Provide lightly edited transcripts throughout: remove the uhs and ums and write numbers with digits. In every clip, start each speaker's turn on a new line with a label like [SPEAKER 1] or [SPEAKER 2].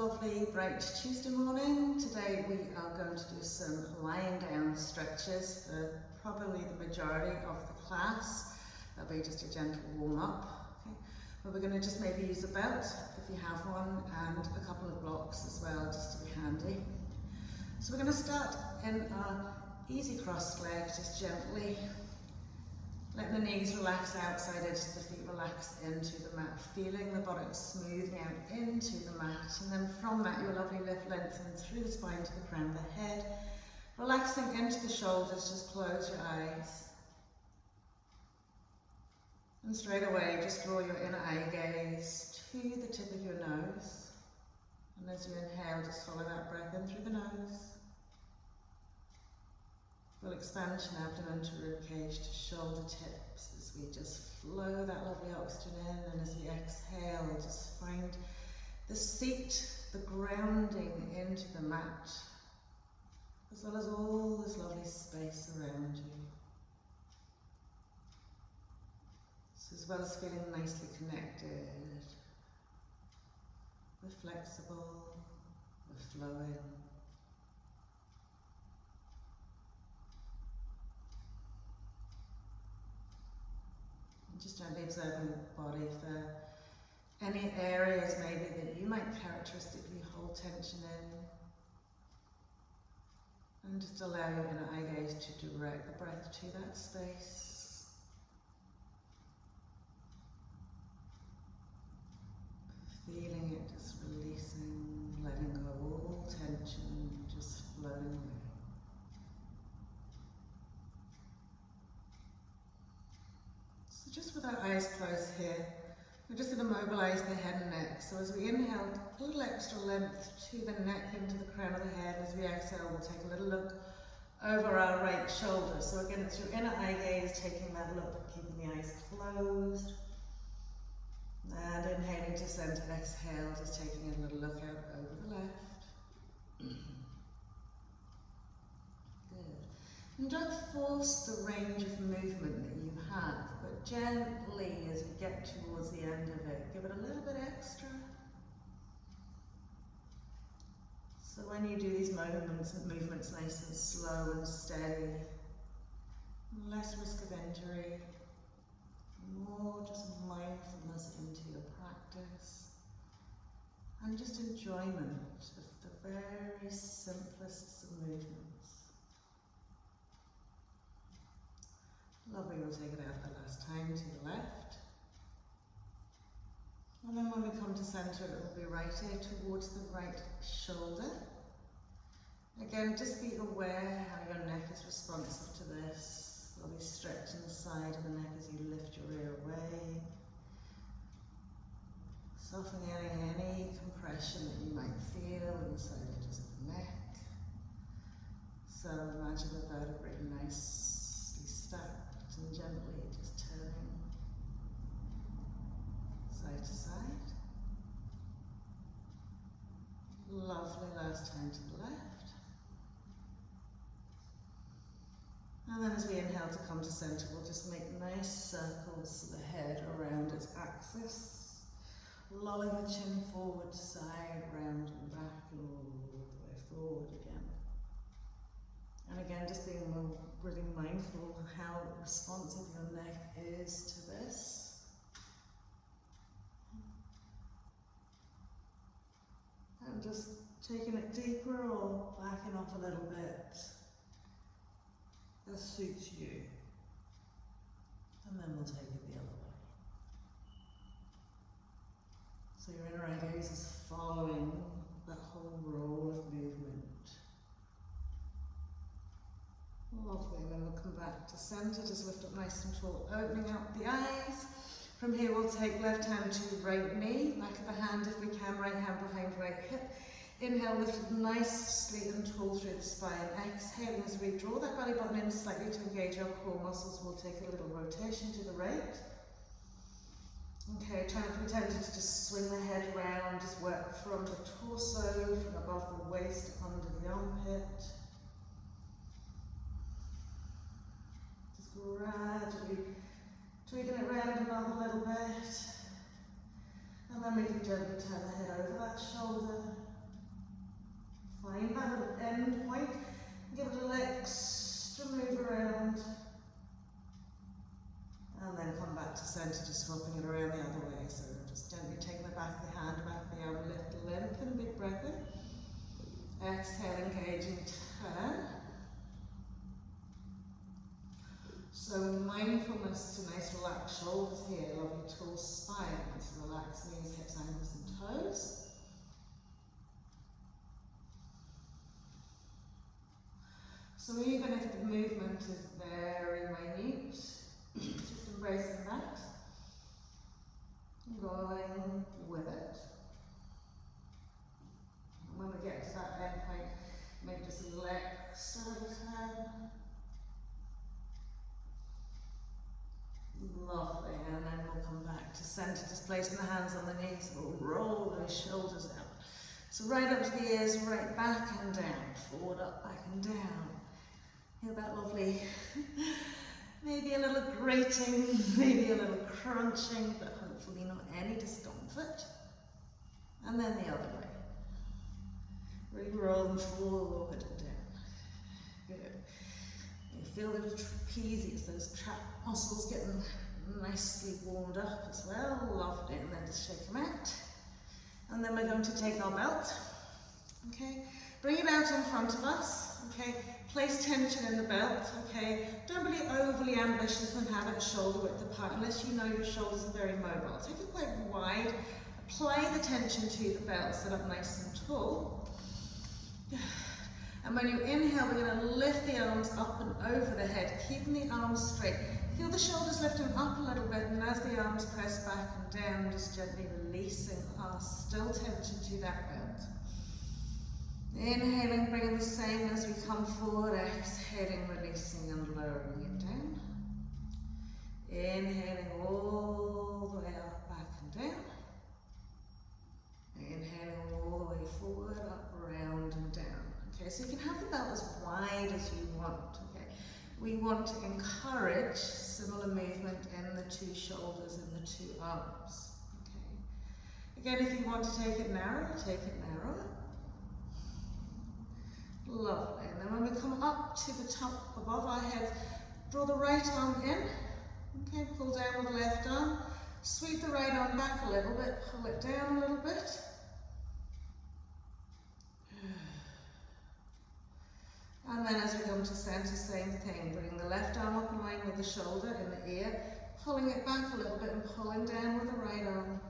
[SPEAKER 1] lovely bright Tuesday morning. Today we are going to do some lying down stretches for probably the majority of the class. That'll be just a gentle warm up. Okay. But we're going to just maybe use a belt if you have one and a couple of blocks as well, just to be handy. So we're going to start in our easy crossed leg, just gently. Letting the knees relax outside edges, the feet relax into the mat, feeling the body smoothing out into the mat, and then from that your lovely lift lengthens through the spine to the crown of the head, relaxing into the shoulders. Just close your eyes, and straight away just draw your inner eye gaze to the tip of your nose, and as you inhale just follow that breath in through the nose. Full expansion, abdomen to ribcage to shoulder tips as we just flow that lovely oxygen in, and as we exhale, just find the seat, the grounding into the mat, as well as all this lovely space around you. So as well as feeling nicely connected, we're flexible, we're flowing. Just gently observing the body for any areas maybe that you might characteristically hold tension in. And just allow your inner eye gaze to direct the breath to that space. Feeling it just releasing, letting go all tension, just flowing away. Just with our eyes closed here, we're just going to mobilise the head and neck. So as we inhale, a little extra length to the neck into the crown of the head. As we exhale, we'll take a little look over our right shoulder. So again, it's your inner eye gaze, taking that look, but keeping the eyes closed. And inhaling to centre, exhale, just taking a little look out over the left. And don't force the range of movement that you have, but gently as you get towards the end of it, give it a little bit extra. So when you do these movements nice and slow and steady, less risk of injury, more just mindfulness into your practice, and just enjoyment of the very simplest of movements. Lovely, we'll take it out the last time to the left. And then when we come to centre, it will be right here towards the right shoulder. Again, just be aware how your neck is responsive to this. Lovely stretch in the side of the neck as you lift your ear away. Softening any compression that you might feel inside of just the neck. So imagine the vertebrae nicely stacked. And gently just turning side to side. Lovely, last time to the left. And then as we inhale to come to centre, we'll just make nice circles to the head around its axis. Lolling the chin forward, side, round and back, and all the way forward again. And again, just being really mindful of how responsive your neck is to this. And just taking it deeper or backing off a little bit as suits you. And then we'll take it the other way. So your inner eye gaze is following that whole roll of movement. Lovely, and then we'll come back to centre, just lift up nice and tall, opening up the eyes. From here we'll take left hand to right knee, back of the hand if we can, right hand behind right hip. Inhale, lift up nicely and tall through the spine. Exhaling as we draw that belly button in slightly to engage our core muscles, we'll take a little rotation to the right. Okay, trying to be tempted to just swing the head round, just work from the torso, from above the waist, under the armpit. Gradually tweaking it round and up a little bit, and then we can gently turn the head over that shoulder, end point. Give it a little extra move around. And then come back to centre, just swapping it around the other way. So just gently taking the back of the hand, back of the arm, lift, lengthen, big breath in. Exhale, engaging, turn. So mindfulness to nice relaxed shoulders here, lovely tall spine. So relax knees, hips, ankles and toes. So even if the movement is very minute, just embracing that, going with it. And when we get to that end point, make just a little extra turn. Lovely, and then we'll come back to centre, just placing the hands on the knees, we'll roll those shoulders out. So right up to the ears, right back and down, forward, up, back and down. Hear that lovely, maybe a little grating, maybe a little crunching, but hopefully not any discomfort. And then the other way. Really roll them forward and down. Good. You feel the trapezius, those trap muscles getting nicely warmed up as well. Lovely, and then just shake them out. And then we're going to take our belt. Okay, bring it out in front of us. Okay, place tension in the belt. Okay, don't be overly ambitious and have it shoulder width apart unless you know your shoulders are very mobile. Take it quite wide. Apply the tension to the belt, sit up nice and tall. And when you inhale, we're going to lift the arms up and over the head, keeping the arms straight. Feel the shoulders lifting up a little bit, and as the arms press back and down, just gently releasing our still tension to that belt. Inhaling, bringing the same as we come forward, exhaling, releasing and lowering it down. Inhaling all the way up, back and down. Inhaling all the way forward, up, around and down. Okay, so you can have the belt as wide as you want. Okay, we want to encourage similar movement in the two shoulders and the two arms. Okay, again, if you want to take it narrower, take it narrower. Lovely. And then when we come up to the top above our heads, draw the right arm in. Okay, pull down with the left arm. Sweep the right arm back a little bit, pull it down a little bit. And then as we come to centre, same thing. Bring the left arm up in line with the shoulder in the ear, pulling it back a little bit and pulling down with the right arm.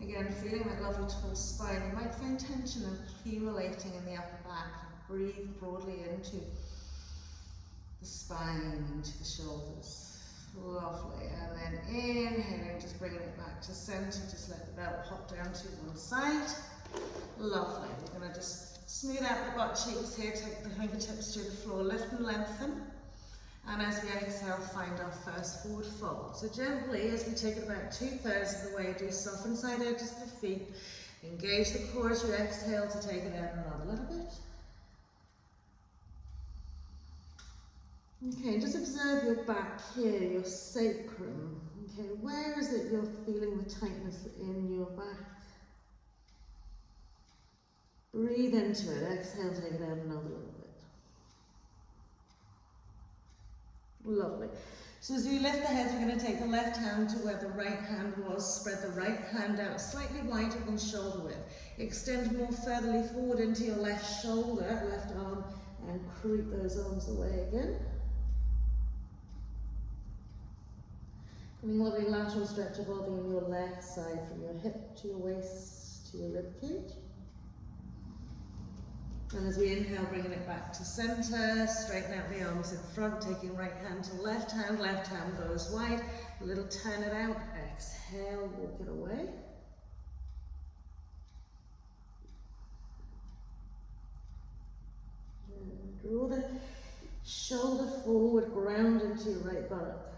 [SPEAKER 1] Again, feeling that lovely tall spine. You might find tension accumulating in the upper back. Breathe broadly into the spine, into the shoulders. Lovely. And then inhaling, just bringing it back to centre. Just let the belt pop down to one side. Lovely. We're going to just smooth out the butt cheeks here. Take the fingertips to the floor. Lift and lengthen. And as we exhale, find our first forward fold. So gently, as we take it about 2/3 of the way, do soften side edges of the feet. Engage the core as you exhale to take it out another little bit. Okay, just observe your back here, your sacrum. Okay, where is it you're feeling the tightness in your back? Breathe into it, exhale, take it out another little bit. Lovely. So as we lift the head, we're going to take the left hand to where the right hand was. Spread the right hand out slightly wider than shoulder width. Extend more furtherly forward into your left shoulder, left arm, and creep those arms away again. Getting a lovely lateral stretch of body in your left side, from your hip to your waist to your rib cage. And as we inhale, bringing it back to centre, straighten out the arms in front, taking right hand to left hand goes wide, a little turn it out, exhale, walk it away. And draw the shoulder forward, ground into your right buttock.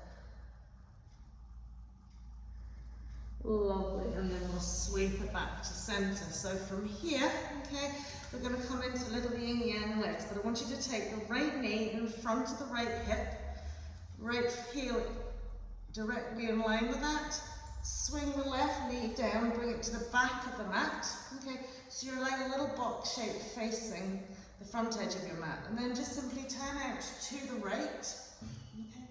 [SPEAKER 1] Lovely, and then we'll sweep it back to centre. So from here, okay, we're going to come into little yin yang legs, but I want you to take the right knee in front of the right hip, right heel directly in line with that. Swing the left knee down, bring it to the back of the mat. Okay, so you're allowing a little box shape facing the front edge of your mat, and then just simply turn out to the right. Okay.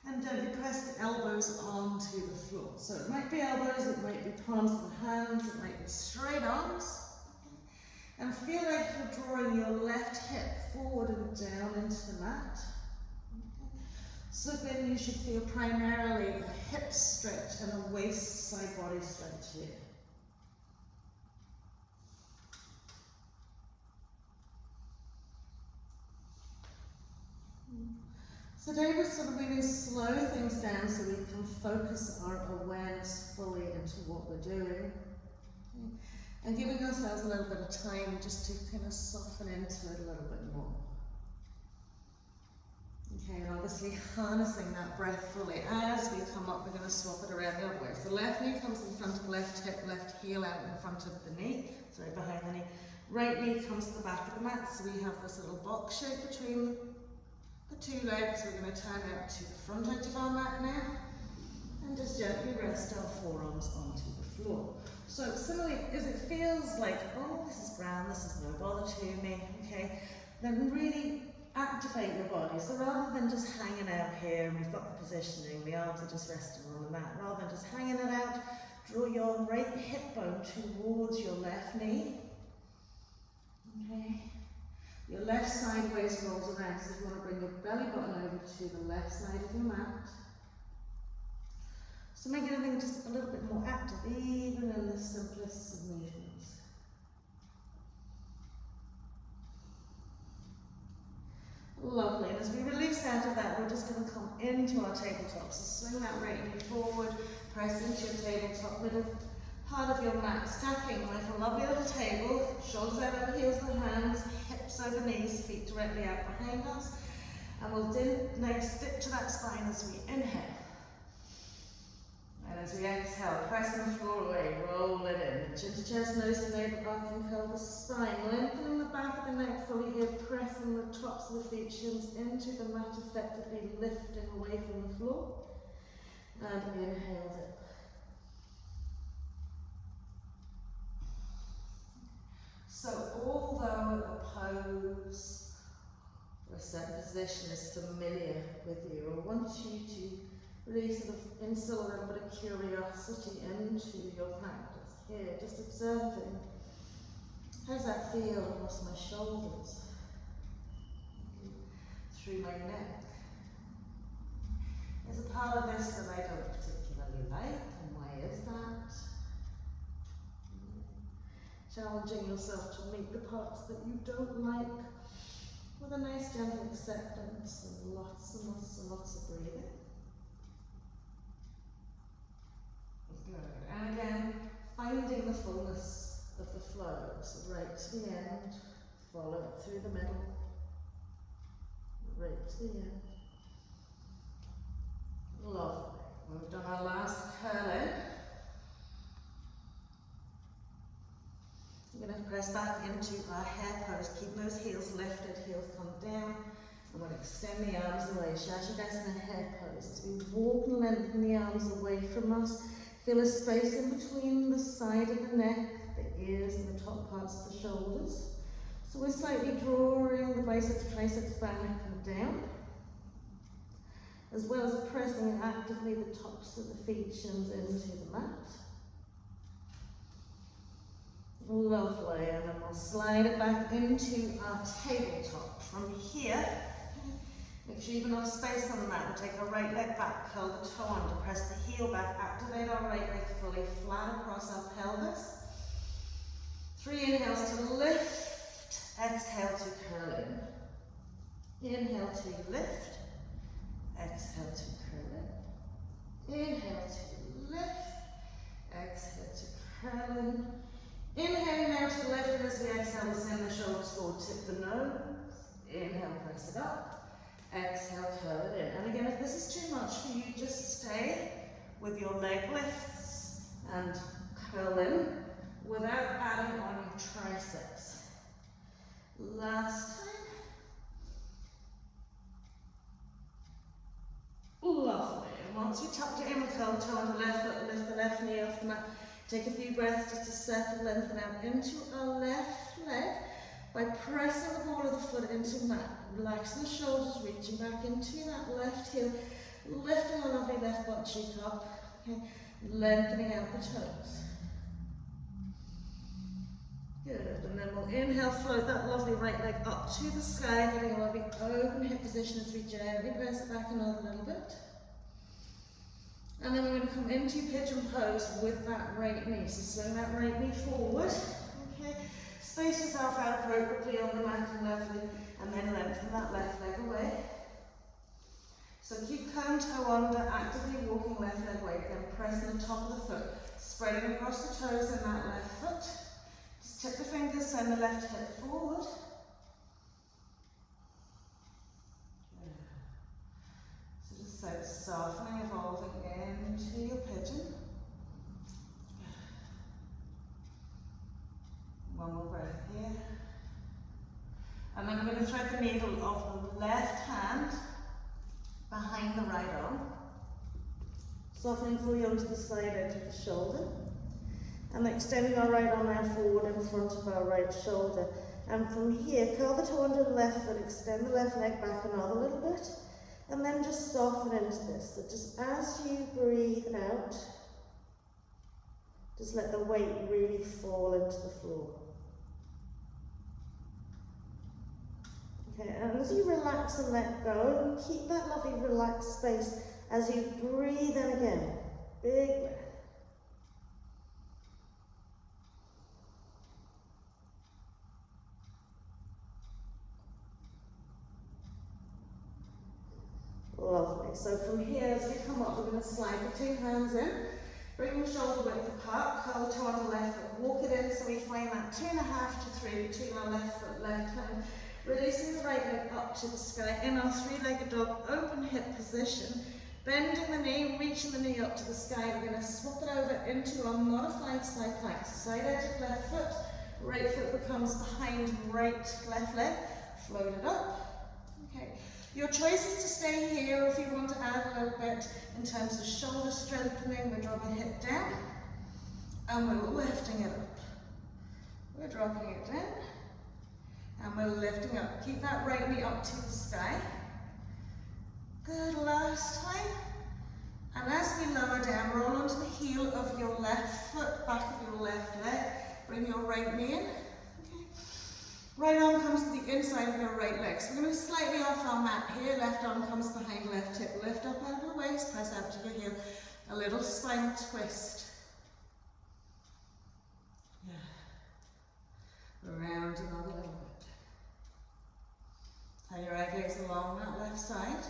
[SPEAKER 1] And don't press the elbows onto the floor. So it might be elbows, it might be palms of the hands, it might be straight arms. Okay. And feel like you're drawing your left hip forward and down into the mat. Okay. So then you should feel primarily a hip stretch and a waist side body stretch here. So today we're sort of really slow things down so we can focus our awareness fully into what we're doing. Okay. And giving ourselves a little bit of time just to kind of soften into it a little bit more. Okay, and obviously harnessing that breath fully. As we come up, we're going to swap it around the other way. So left knee comes in front of left hip, left heel out in front of the knee, sorry, behind the knee. Right knee comes to the back of the mat, so we have this little box shape between the two legs. We're going to turn out to the front edge of our mat now and just gently rest our forearms onto the floor. So similarly, as it feels like, oh, this is grand, this is no bother to me, okay, then really activate your body. So rather than just hanging out here and we've got the positioning, the arms are just resting on the mat, rather than just hanging it out, draw your right hip bone towards your left knee. Okay. Your left sideways rolls around, so you want to bring your belly button over to the left side of your mat. So make everything just a little bit more active, even in the simplest of movements. Lovely, and as we release out of that, we're just going to come into our tabletop. So swing that right knee forward, press into your tabletop, middle part of your mat, stacking like a lovely little table, shoulders out over heels of the hands, hips over knees, feet directly out behind us. And we'll now stick to that spine as we inhale. And as we exhale, pressing the floor away, roll it in. Chin to chest, nose to navel, back and pelvis, spine. Lengthening the back of the neck fully here, pressing the tops of the feet, shins into the mat, effectively lifting away from the floor. And inhale it. So although a pose or a certain position is familiar with you, I want you to really sort of instill a little bit of curiosity into your practice. Here, just observing, how does that feel across my shoulders, through my neck? There's a part of this that I don't particularly like, and why is that? Challenging yourself to meet the parts that you don't like with a nice gentle acceptance and lots and lots and lots of breathing. Good. And again, finding the fullness of the flow. So right to the end, follow it through the middle, right to the end. Lovely. We've done our last curl in. We're going to press back into our hair pose, keeping those heels lifted, heels come down. I'm going to extend the arms away, Shashabhasana hair pose. As we walk and lengthen the arms away from us, feel a space in between the side of the neck, the ears and the top parts of the shoulders. So we're slightly drawing the biceps, triceps back and down, as well as pressing actively the tops of the feet, shins into the mat. Lovely, and then we'll slide it back into our tabletop. From here, make sure you have enough space on the mat. We'll take our right leg back, curl the toe under, press the heel back, activate our right leg fully flat across our pelvis. 3 inhales to lift, exhale to curl in. Inhale to lift, exhale to curl in. Inhale to lift, exhale to curl in. Inhaling now to the left, and as we exhale, we'll send the shoulders forward, tip the nose. Inhale, press it up. Exhale, curl it in. And again, if this is too much for you, just stay with your leg lifts and curl in without adding on your triceps. Last time. Lovely. And once we tucked it in, we curl the toe on the left foot, lift the left knee off the mat. Take a few breaths just to circle, lengthen out into our left leg. by pressing the ball of the foot into the mat, relaxing the shoulders, reaching back into that left heel, lifting the lovely left butt cheek up, okay, lengthening out the toes. Good, and then we'll inhale, float that lovely right leg up to the sky, getting a lovely open hip position as we gently press it back another little bit. And then we're going to come into pigeon pose with that right knee. So swing that right knee forward, okay, space yourself out appropriately on the mat and lovely, and then lengthen that left leg away. So keep cone toe under, actively walking left leg away, then pressing the top of the foot, spreading across the toes in that left foot. Just tip the fingers, send the left hip forward. So just so softening, evolving into your pigeon. One more breath here. And then we're going to thread the needle of the left hand behind the right arm. Softening fully onto the side edge of the shoulder. And extending our right arm now forward in front of our right shoulder. And from here, curl the toe under the left foot, extend the left leg back another little bit. And then just soften into this. So just as you breathe out, just let the weight really fall into the floor. Okay, and as you relax and let go, keep that lovely relaxed space as you breathe in again. Big breath. Lovely. So from here, as we come up, we're going to slide the two hands in, bring the shoulder width apart, curl the toe on the left foot, walk it in so we find that 2.5 to 3 between our left foot, left hand, releasing the right leg up to the sky in our three-legged dog, open hip position, bending the knee, reaching the knee up to the sky. We're going to swap it over into our modified side plank. So side edge of left foot, right foot becomes behind right left leg, float it up. Okay. Your choice is to stay here, or if you want to add a little bit in terms of shoulder strengthening, we're dropping it down and we're lifting it up. We're dropping it down and we're lifting up. Keep that right knee up to the sky. Good, last time. And as we lower down, roll onto the heel of your left foot, back of your left leg. Bring your right knee in. Right arm comes to the inside of your right leg. So we're going to be slightly off our mat here. Left arm comes behind left hip. Lift up out of the waist, press out to your heel. A little spine twist. Yeah. Around another little bit. Tie your eye gaze along that left side.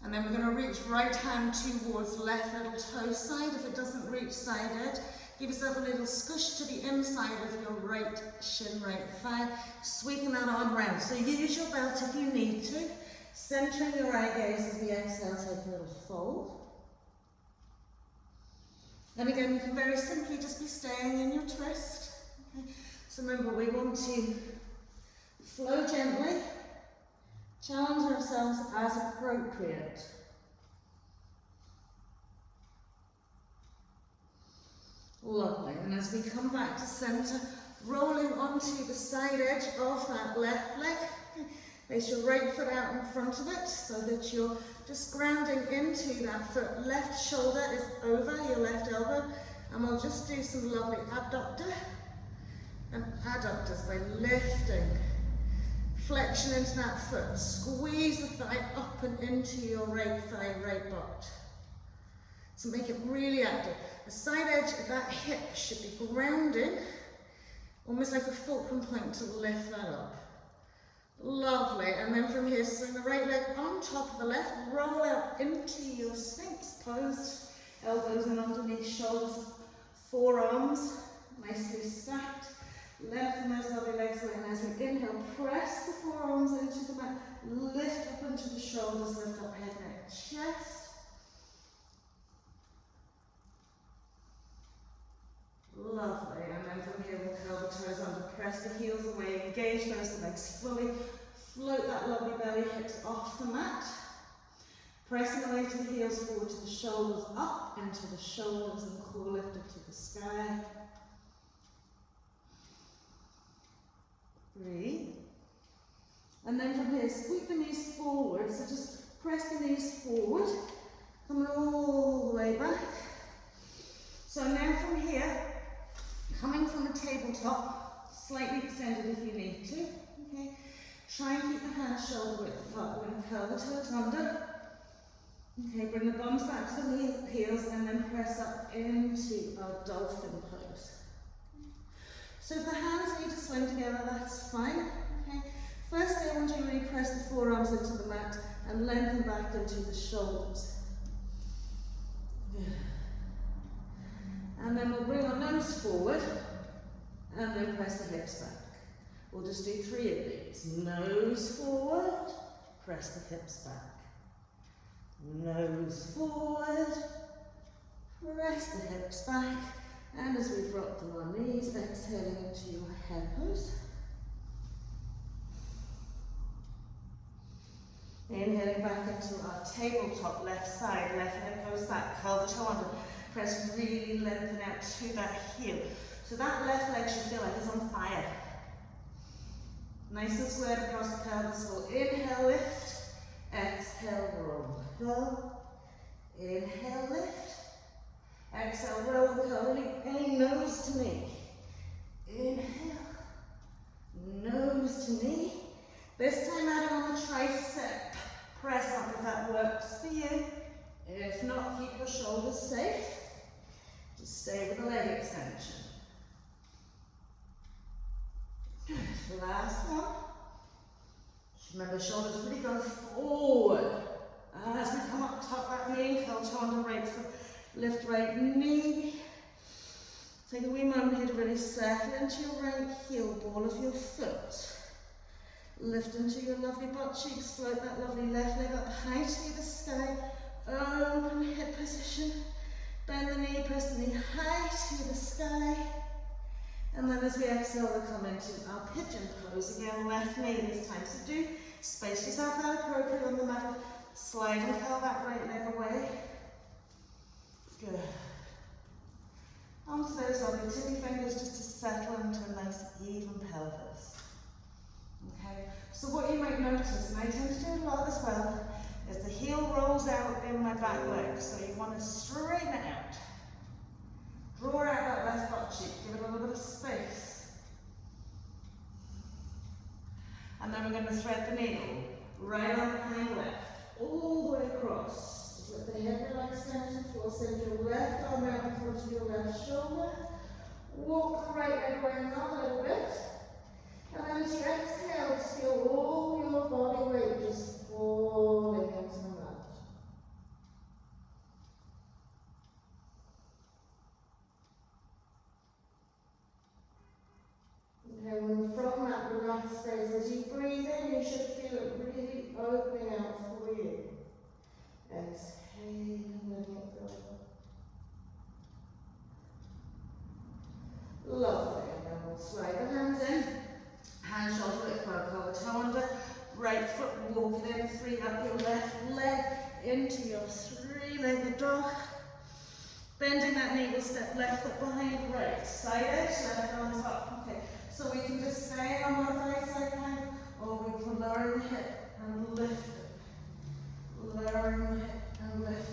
[SPEAKER 1] And then we're going to reach right hand towards left little toe side. If it doesn't reach side edge, give yourself a little squish to the inside with your right shin, right thigh, sweeping that arm round. So use your belt if you need to. Centering your eye gaze as we exhale, take a little fold. And again, you can very simply just be staying in your twist. Okay. So remember, we want to flow gently, challenge ourselves as appropriate. Lovely, and as we come back to centre, rolling onto the side edge of that left leg, place your right foot out in front of it so that you're just grounding into that foot. Left shoulder is over your left elbow, and we'll just do some lovely abductor and adductors by lifting, flexion into that foot, squeeze the thigh up and into your right thigh, right butt. So make it really active. The side edge of that hip should be grounding, almost like a fulcrum point to lift that up. Lovely, and then from here, swing the right leg on top of the left, roll out into your Sphinx pose, elbows in underneath shoulders, forearms nicely stacked. Lengthen those lovely legs away, and as we inhale, press the forearms into the mat, lift up into the shoulders, lift up head, neck, chest. Lovely, and then from here we'll curl the toes under, press the heels away, engage those legs fully, float that lovely belly, hips off the mat, pressing the weight of the heels forward to the shoulders, up into the shoulders, and core lifted to the sky. 3. And then from here, sweep the knees forward. So just press the knees forward, coming all the way back. So now from here, coming from the tabletop, slightly extended if you need to. Okay. Try and keep the hands shoulder width apart. We're going to curl the toes under. Okay, bring the bums back to the heels and then press up into our dolphin pose. So if the hands need to swing together, that's fine. Okay. Firstly, I want you to really press the forearms into the mat and lengthen back into the shoulders. Good. And then we'll bring our nose forward and then press the hips back. We'll just do 3 of these. Nose forward, press the hips back. Nose forward, press the hips back. And as we drop to our knees, exhaling into your head pose. Inhaling back into our tabletop, left side, left leg goes back, curl the toe under, press really lengthen out to that heel. So that left leg should feel like it's on fire. Nice and squared across the pelvis. So inhale, lift, exhale, roll, curl. Inhale, lift, exhale, roll, curl. Really, any nose to knee. Inhale, nose to knee. This time add on the tricep. Press up if that works for you. If not, keep your shoulders safe. Just stay with the leg extension. Good. Last one. Remember, shoulders really go forward. As we come up, tuck that knee, curl toe under right foot, lift right knee. Take a wee moment here to really settle into your right heel, ball of your foot. Lift into your lovely butt cheeks, float that lovely left leg up high to the sky. Open hip position. Bend the knee, press the knee high to the sky. And then as we exhale, we'll come into our pigeon pose. Again, left knee this time. So do space yourself out appropriately on the mat. Slide and curl that right leg away. Good. Arms those lovely tippy fingers just to settle into a nice even pelvis. Okay, so what you might notice, and I tend to do a lot as well, is the heel rolls out in my back leg. So you want to straighten it out. Draw out that left butt cheek, give it a little bit of space. And then we're going to thread the needle right on behind left, all the way across. Just let the head relax down to the floor, send your left arm out in front of your left shoulder. Walk the right leg around a little bit. And then as you exhale, just feel all your body weight just falling into the mat. Okay, and from that relaxed space, as you breathe in, you should feel it really opening out for you. Exhale and letting it go. Lovely. And then we'll slide the hands in. Hand shoulder width, curl the toe under. Right foot, walk it in, free up your left leg into your 3-legged dog. Bending that knee, we'll step left foot behind right. Side edge, left on top. Okay, so we can just stay on our right side behind, or we can lower the hip and lift it. Lower the hip and lift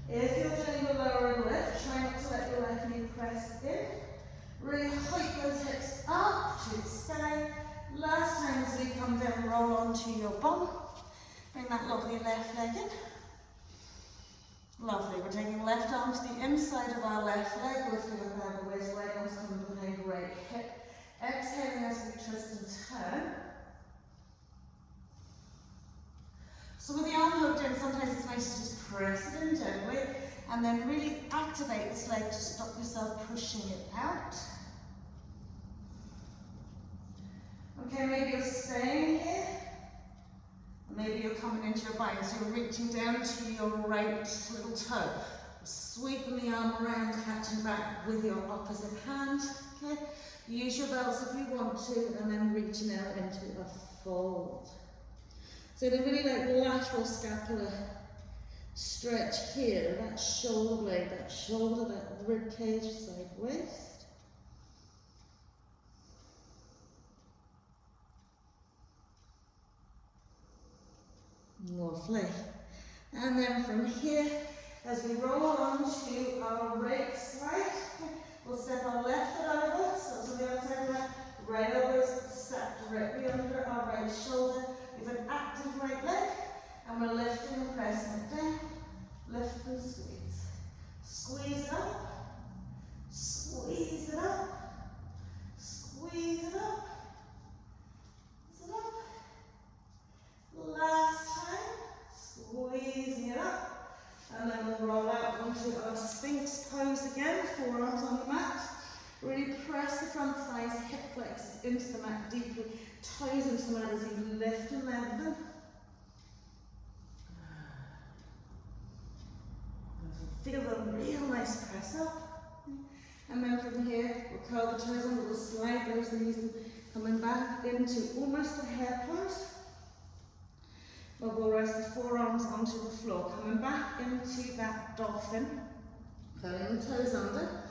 [SPEAKER 1] it. If you're doing the lower and lift, try not to let your left knee press in. Really hike those hips up to the sky. Last time as we come down, roll onto your bum. Bring that lovely left leg in. Lovely. We're taking left arm to the inside of our left leg, lifting up out the waist, right arm's coming behind right hip. Exhaling as we twist and turn. So with the arm hooked in, sometimes it's nice to just press it in gently and then really activate this leg to stop yourself pushing it out. Okay, maybe you're staying here. Maybe you're coming into your bind, so you're reaching down to your right little toe. Sweeping the arm around, catching back with your opposite hand. Okay, use your belts if you want to, and then reaching out into a fold. So the really lateral scapular stretch here, that shoulder blade, that shoulder, that rib cage, side waist. Lovely. And then from here, as we roll on to our right side, we'll step our left foot over, so to the outside of that, right elbow step directly under our right shoulder. We have an active right leg, and we're lifting and pressing it down. Lift and squeeze. Squeeze it up. Squeeze it up. Squeeze it up. Squeeze it up. Last time, squeezing it up, and then we'll roll out onto our Sphinx pose again, forearms on the mat. Really press the front thighs, hip flexors into the mat deeply, toes into the mat as you lift and lengthen. Feel a real nice press up. And then from here, we'll curl the toes under, we'll slide those knees and coming back into almost a hair pose. But we'll rest the forearms onto the floor, coming back into that dolphin, curling the toes under.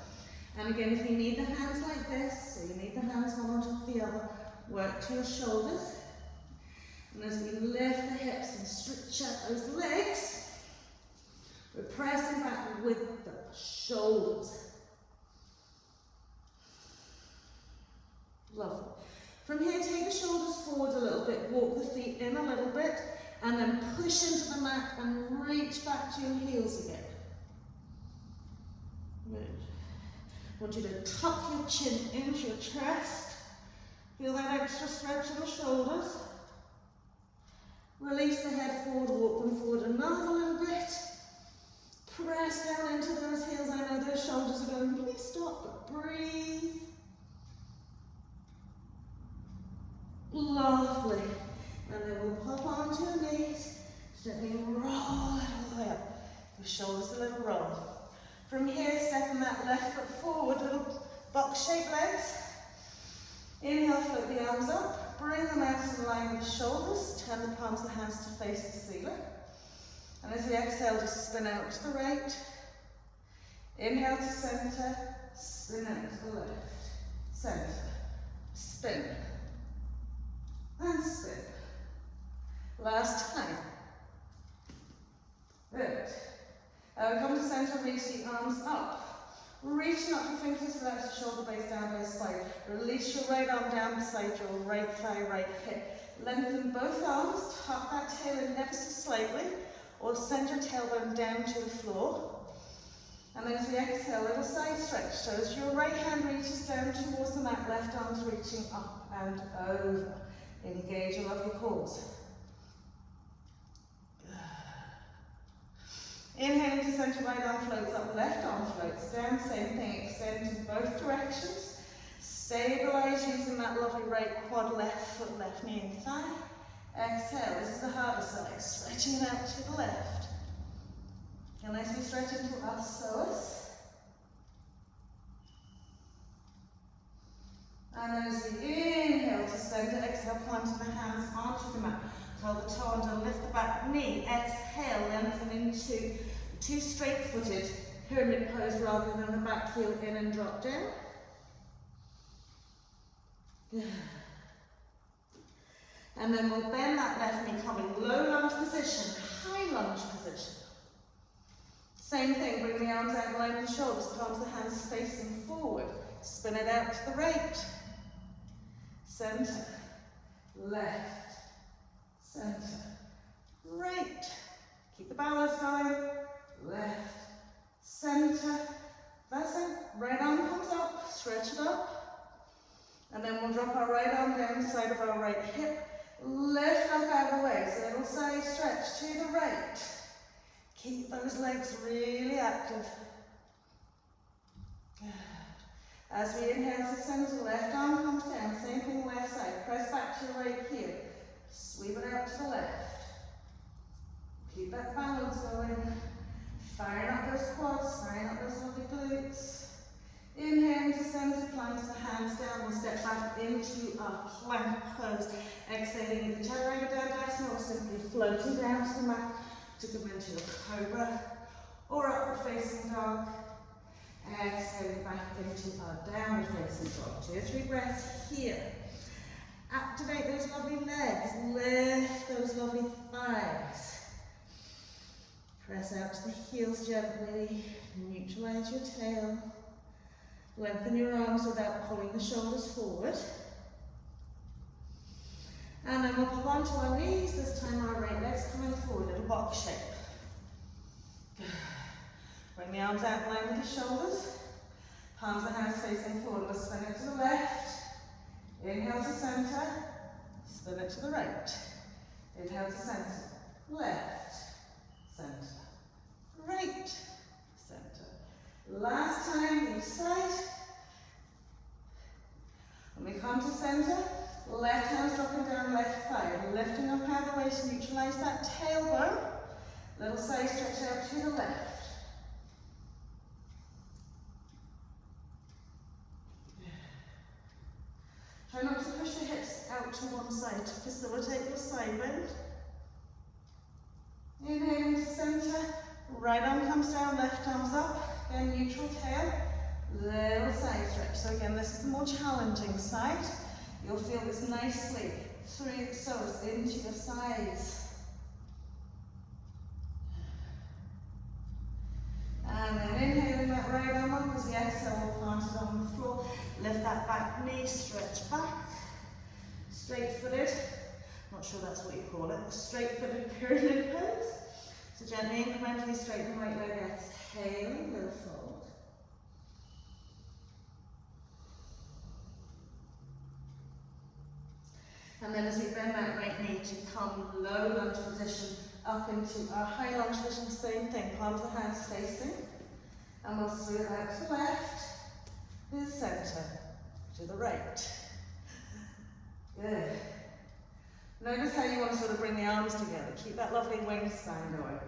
[SPEAKER 1] And again, if you need the hands like this, so you need the hands one on top of the other, work to your shoulders. And as we lift the hips and stretch out those legs, we're pressing back with the shoulders. Lovely. From here, take the shoulders forward a little bit, walk the feet in a little bit, and then push into the mat and reach back to your heels again. Good. I want you to tuck your chin into your chest. Feel that extra stretch in the shoulders. Release the head forward, walk them forward another little bit. Press down into those heels. I know those shoulders are going, please stop, but breathe. Lovely. And then we'll pop onto your knees, gently roll it all the way up. Your shoulders a little roll. From here, stepping that left foot forward, little box-shaped legs. Inhale, float the arms up, bring them out in line with the shoulders, turn the palms of the hands to face the ceiling. And as we exhale, just spin out to the right. Inhale to center, spin out to the left. Center, spin, and spin. Last time. Good. Come to center, reach the arms up. Reaching up the fingers to the shoulder base, down by side. Release your right arm down beside your right thigh, right hip. Lengthen both arms, tuck that tail in ever so slightly, or send your tailbone down to the floor. And then as we exhale, little side stretch. So as your right hand reaches down towards the mat, left arm's reaching up and over. Engage a lovely pause. Inhaling to center, right arm floats up, left arm floats down. Same thing, extend in both directions. Stabilize using that lovely right quad, left foot, left knee and thigh. Exhale, this is the harder side, stretching it out to the left. And as we stretch into our psoas. And as we inhale to center, exhale, planting the hands onto the mat. Curl the toe under, lift the back knee. Exhale, lengthen into two straight-footed pyramid pose rather than the back heel in and drop down. Good. And then we'll bend that left knee, coming low lunge position, high lunge position. Same thing, bring the arms out, line the shoulders, palms of the hands facing forward. Spin it out to the right. Center, left, center, right. Keep the balance going. Left, center. That's it. Right arm comes up, stretch it up. And then we'll drop our right arm down the side of our right hip. Lift up out of the way, so little side stretch to the right. Keep those legs really active. Good. As we inhale to center, left arm comes down, same thing left side. Press back to your right heel. Sweep it out to the left. Keep that balance going. Firing up those quads, firing up those lovely glutes. Inhaling to center, plant the hands down. We'll step back into our plank pose. Exhaling into Chaturanga Dandasana, or simply floating down to the mat to come into your cobra or upward facing dog. Exhaling back into our downward facing dog. 2 or 3 breaths here. Activate those lovely legs, lift those lovely thighs. Press out to the heels gently, neutralize your tail. Lengthen your arms without pulling the shoulders forward. And then we'll pop onto our knees, this time our right leg's coming forward in a box shape. Bring the arms out in line with the shoulders. Palms of hands facing forward, we'll spin it to the left. Inhale to centre, spin it to the right. Inhale to centre, left, centre, right, centre. Last time, each side. When we come to centre, left hand's dropping down left thigh, lifting up out of the waist, neutralise that tailbone. Little side stretch out to the left. Try not to push your hips out to one side to facilitate your side bend. Inhale into centre, right arm comes down, left arm's up, again neutral tail, little side stretch. So again, this is the more challenging side. You'll feel this nicely through the psoas into your sides. And then inhaling that right arm up as the exhale will plant it on the floor. Lift that back knee, stretch back. Straight-footed, not sure that's what you call it, straight-footed pyramid pose. So gently, incrementally straighten the right leg, exhaling, little fold. And then as we bend that right knee to come low lunge position up into our high lunge position, same thing, palms of the hands facing. And we'll swing it out to the left, to the centre, to the right. Good. Notice how you want to sort of bring the arms together. Keep that lovely wingspan going.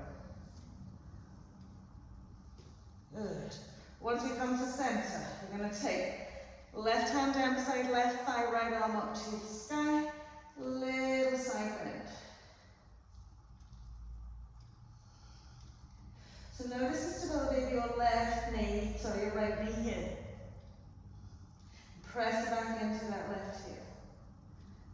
[SPEAKER 1] Good. Once we come to centre, we're going to take left hand down beside left thigh, right arm up to the sky, little side bend. So notice the stability of your left knee, sorry, your right knee here. Press back into that left heel.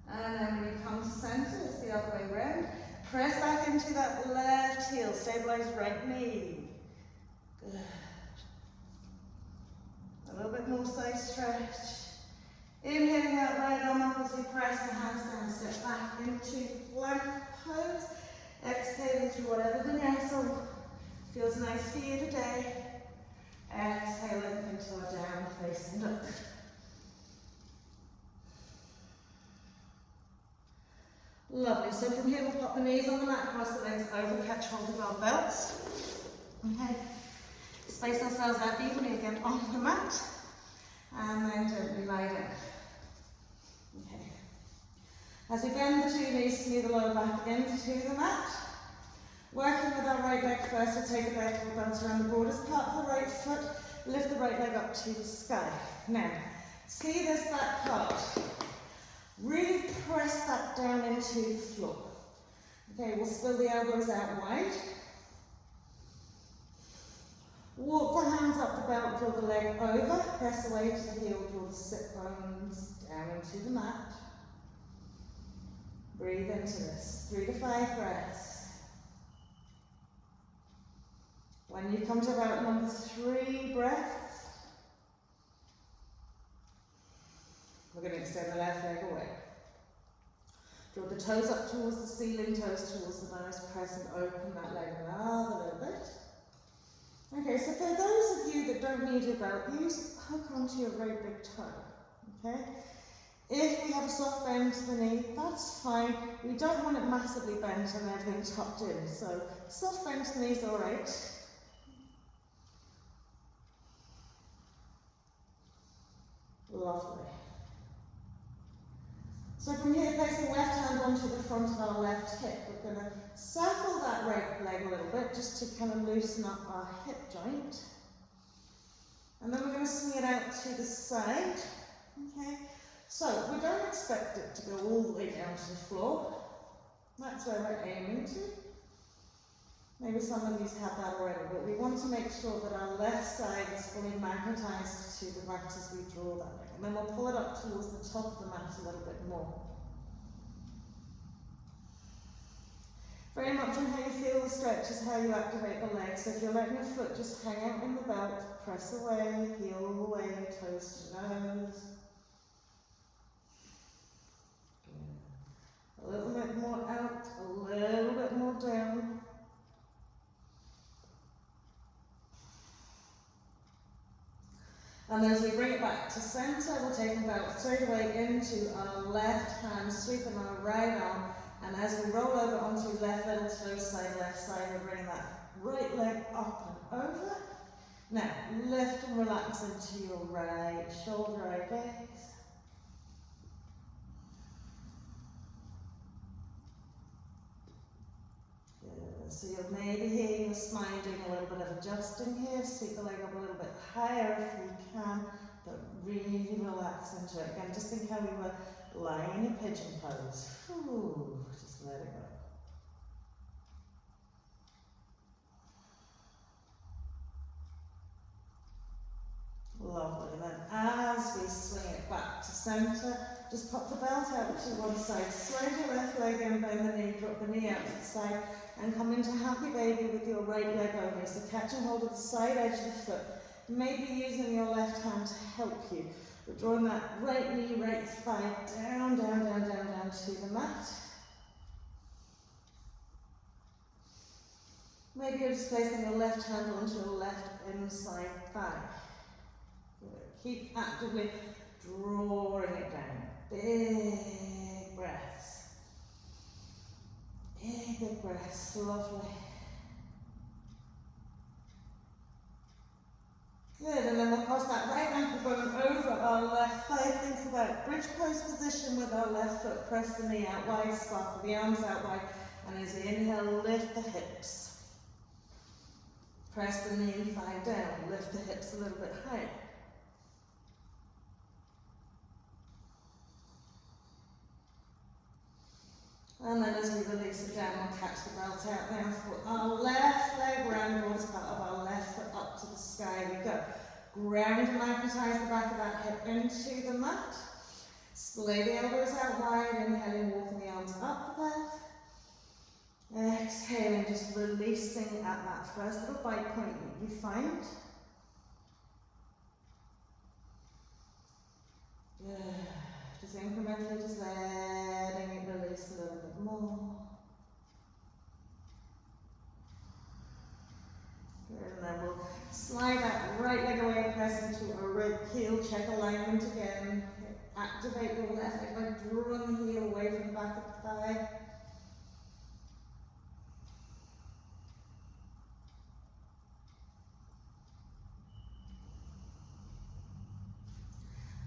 [SPEAKER 1] And then when you come to centre, it's the other way around. Press back into that left heel, stabilise right knee. Good. A little bit more side stretch. Inhaling that right arm up as you press the hands down, step back into plank pose. Exhaling through whatever vinyasa feels nice for you today. Exhaling into our down facing dog. Lovely. So from here we'll pop the knees on the mat, cross the legs over, catch hold of our belts. Okay. Space ourselves out evenly again on the mat. And then gently lie down. Okay. As we bend the two knees, smooth the lower back into the mat. Working with our right leg first, we'll take a vertical bounce around the borders, part of the right foot, lift the right leg up to the sky. Now, see this back part. Really press that down into the floor. Okay, we'll spill the elbows out wide. Walk the hands up the belt, draw the leg over, press away to the heel, draw the sit bones down into the mat. Breathe into this, 3 to 5 breaths. When you come to about number 3 breaths, we're going to extend the left leg away. Draw the toes up towards the ceiling, toes towards the nose, press and open that leg another little bit. Okay, so for those of you that don't need your belt, use hook onto your right big toe. Okay? If we have a soft bend to the knee, that's fine. We don't want it massively bent and everything tucked in. So soft bend to the knee is alright. Lovely. So from here, place the left hand onto the front of our left hip. We're going to circle that right leg a little bit just to kind of loosen up our hip joint. And then we're going to swing it out to the side. Okay. So we don't expect it to go all the way down to the floor. That's where we're aiming to. Maybe some of you have that already, but we want to make sure that our left side is fully magnetized to the mat as we draw that leg. And then we'll pull it up towards the top of the mat a little bit more. Very much on how you feel the stretch is how you activate the legs. So if you're letting your foot just hang out in the belt, press away, heel away, toes to nose. A little bit more out, a little bit more down. And as we bring it back to centre, we'll take the belt straight away into our left hand, sweeping our right arm. And as we roll over onto left little toe side, left side, we bring that right leg up and over. Now, lift and relax into your right shoulder, right gaze. Good. So you're maybe hearing the spine doing a little bit of adjusting here. Sweep the leg up a little bit higher if you can, but really relax into it. Again, just think how we were lying in a pigeon pose. Whew, just let it go. Lovely. Then as we swing it back to centre, just pop the belt out to one side. Slide your left leg in, bend the knee, drop the knee out to the side, and come into happy baby with your right leg over. So catching hold of the side edge of the foot. Maybe using your left hand to help you. But drawing that right knee, right thigh down, down, down, down, down to the mat. Maybe you're just placing your left hand onto your left inside thigh. Good. Keep actively drawing it down. Big breaths. Big breaths. Lovely. Good, and then we'll cross that right ankle bone over our left thigh. Think about bridge pose position with our left foot. Press the knee out wide, sparkle the arms out wide. And as we inhale, lift the hips. Press the knee and thigh down. Lift the hips a little bit higher. And then as we release it down, we'll catch the belt out now for our left leg round towards part of our left foot up to the sky. We go. Ground and magnetize the back of that hip into the mat. Splay the elbows out wide, inhaling, walking the arms up the back. Exhaling, just releasing at that first little bite point that you find. Good. Just incrementally, just letting it release a little bit more. Good, and then we'll slide that right leg away, press into a rib heel, check alignment again. Activate the left leg by drawing the heel away from the back of the thigh.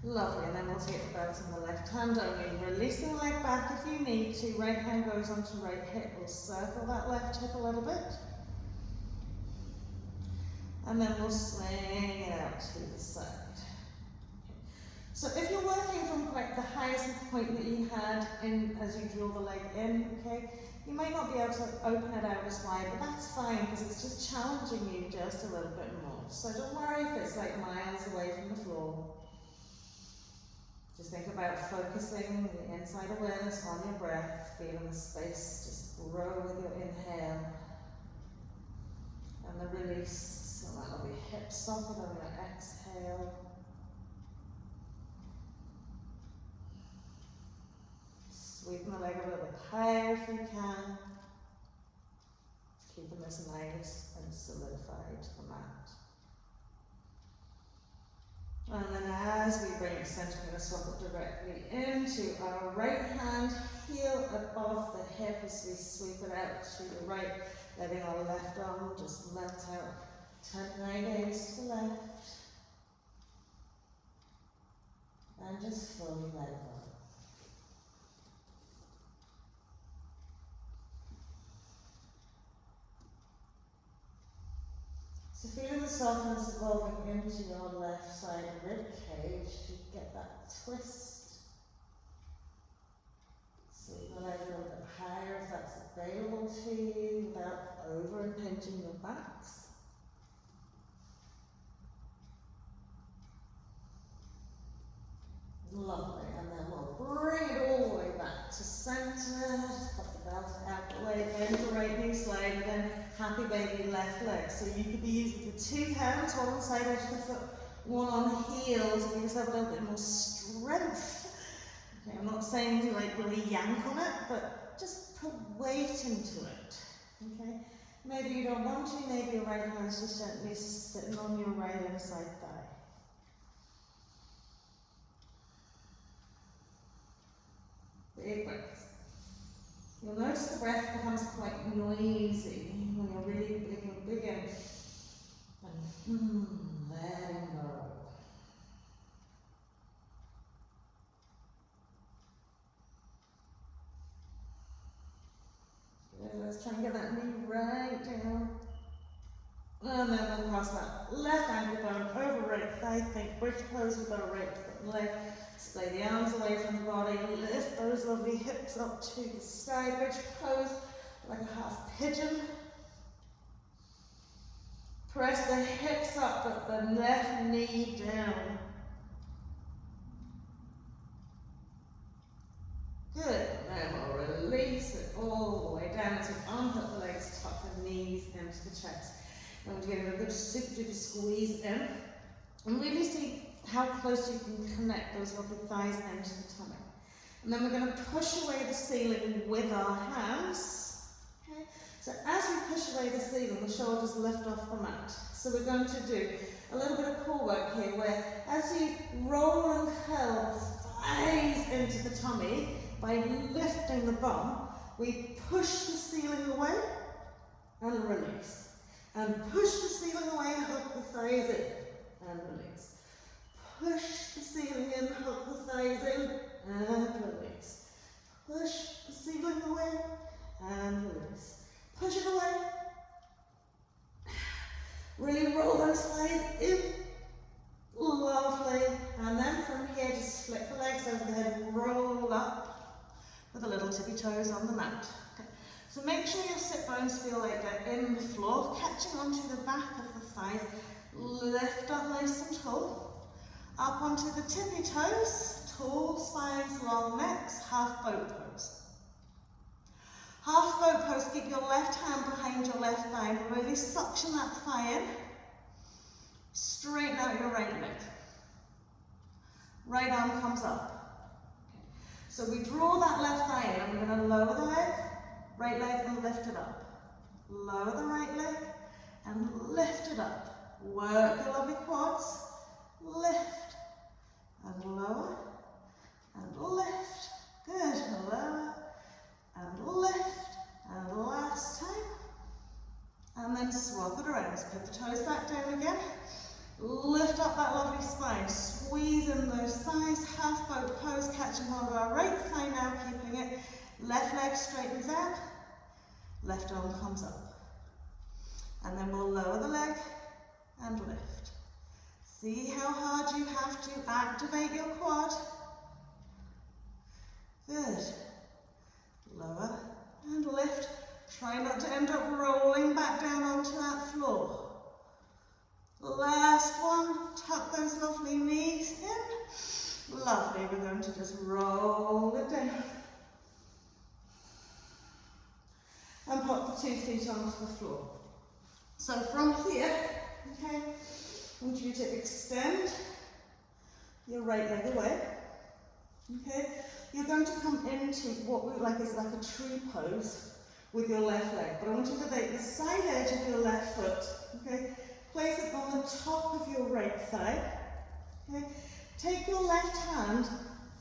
[SPEAKER 1] Lovely, and then we'll take the belt in the left hand only. Releasing the leg back if you need to. Right hand goes onto right hip. We'll circle that left hip a little bit. And then we'll swing it out to the side. So if you're working from quite the highest point that you had in as you draw the leg in, okay, you might not be able to open it out as wide, but that's fine because it's just challenging you just a little bit more. So don't worry if it's like miles away from the floor. Just think about focusing the inside awareness on your breath, feeling the space just grow with your inhale and the release. So that'll be hip socket on your exhale. Sweeping the leg a little bit higher if you can. Keeping this nice and solidified to the mat. And then as we bring it center, we're going to swap it directly into our right hand, heel above the hip as we sweep it out to the right, letting our left arm just melt out. Turn the right gaze to the left. And just fully let it go. So feeling the softness evolving into your left side rib cage to get that twist. Sweep the leg a little bit higher if that's available to you without over impinging your backs. Lovely, and then we'll bring it all the way back to center. Pop the belt out the way, bend the right baby slide, and then happy baby left leg. So you could be using the two hands, one on the side edge of the foot, one on the heel, to give yourself a little bit more strength. Okay, I'm not saying to like really yank on it, but just put weight into it. Okay, maybe you don't want to, maybe your right hand is just gently sitting on your right inside thigh. Big breaths. You'll notice the breath becomes quite noisy when you're really big in. And letting go. Good, let's try and get that knee right down. And then we'll cross that left ankle bone over right thigh, think bridge pose with our right foot and leg. Splay the arms away from the body, lift those lovely hips up to the sky, bridge pose like a half pigeon. Press the hips up, but the left knee down. Good, then we'll release it all the way down as we unhook the legs, tuck the knees into the chest. And we're getting a good super duper squeeze in. And really see how close you can connect those lovely thighs into the tummy. And then we're going to push away the ceiling with our hands. Okay? So as we push away the ceiling, the shoulders lift off the mat. So we're going to do a little bit of core work here, where as you roll and curl thighs into the tummy, by lifting the bum, we push the ceiling away and release. And push the ceiling away and hook the thighs in and release. Push the ceiling in, hook the thighs in and release. Push the ceiling away and release. Push it away. Really roll those thighs in. Lovely. And then from here, just flick the legs over the head and roll up with the little tippy toes on the mat. Okay. So make sure your sit bones feel like they're in the floor, catching onto the back of the thighs. Lift up nice and tall. Up onto the tippy toes, tall spines, long necks, half boat pose. Half boat pose, keep your left hand behind your left thigh, really suction that thigh in. Straighten out your right leg. Right arm comes up. So we draw that left thigh in, and we're going to lower the leg, right leg and lift it up. Lower the right leg and lift it up. Work the lovely quads, lift and lower and lift. Good, lower and lift, and last time. And then swap it around. So put the toes back down again. Lift up that lovely spine, squeeze in those thighs, half boat pose, catching hold of our right thigh now, keeping it. Left leg straightens out, left arm comes up. And then we'll lower the leg and lift. See how hard you have to activate your quad. Good. Lower and lift. Try not to end up rolling back down onto that floor. Last one, tuck those lovely knees in. Lovely, we're going to just roll it down. And pop the 2 feet onto the floor. So from here, okay, I want you to extend your right leg away. Okay, you're going to come into what we like is like a tree pose with your left leg. But I want you to take the side edge of your left foot, okay, place it on the top of your right thigh. Okay? Take your left hand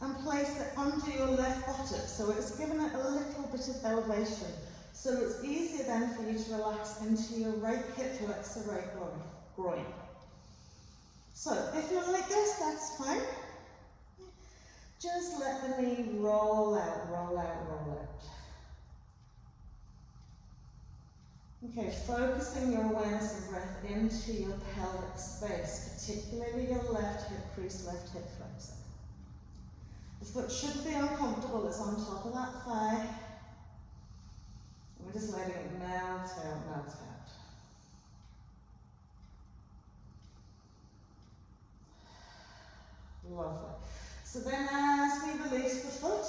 [SPEAKER 1] and place it under your left buttock, so it's given it a little bit of elevation. So it's easier then for you to relax into your right hip flexor, right groin. So if you're like this, that's fine. Just let the knee roll out, roll out, roll out. Okay, focusing your awareness and breath into your pelvic space, particularly your left hip crease, left hip flexor. The foot shouldn't be uncomfortable, it's on top of that thigh. We're just letting it melt out, melt out. Lovely. So then as we release the foot,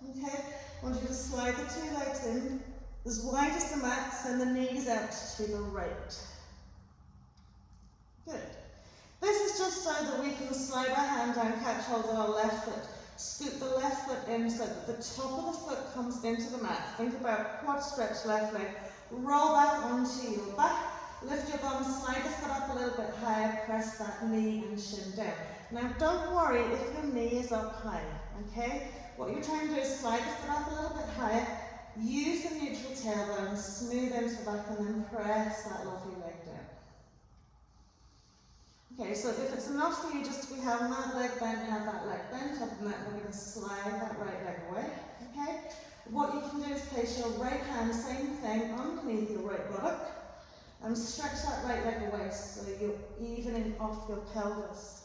[SPEAKER 1] okay, I want you to slide the 2 legs in as wide as the mat, send the knees out to the right. Good. This is just so that we can slide our hand down, catch hold of our left foot, scoop the left foot in so that the top of the foot comes into the mat. Think about quad stretch left leg, roll back onto your back, lift your bum, slide the foot up a little bit higher, press that knee and shin down. Now don't worry if your knee is up high, okay? What you're trying to do is slide the foot up a little bit higher, use the neutral tailbone, smooth into the back and then press that lovely leg down. Okay, so if it's enough for you just to be having that leg bent, have that leg bent, other than that we're going to slide that right leg away, okay? What you can do is place your right hand, same thing, underneath your right buttock, and stretch that right leg away so you're evening off your pelvis.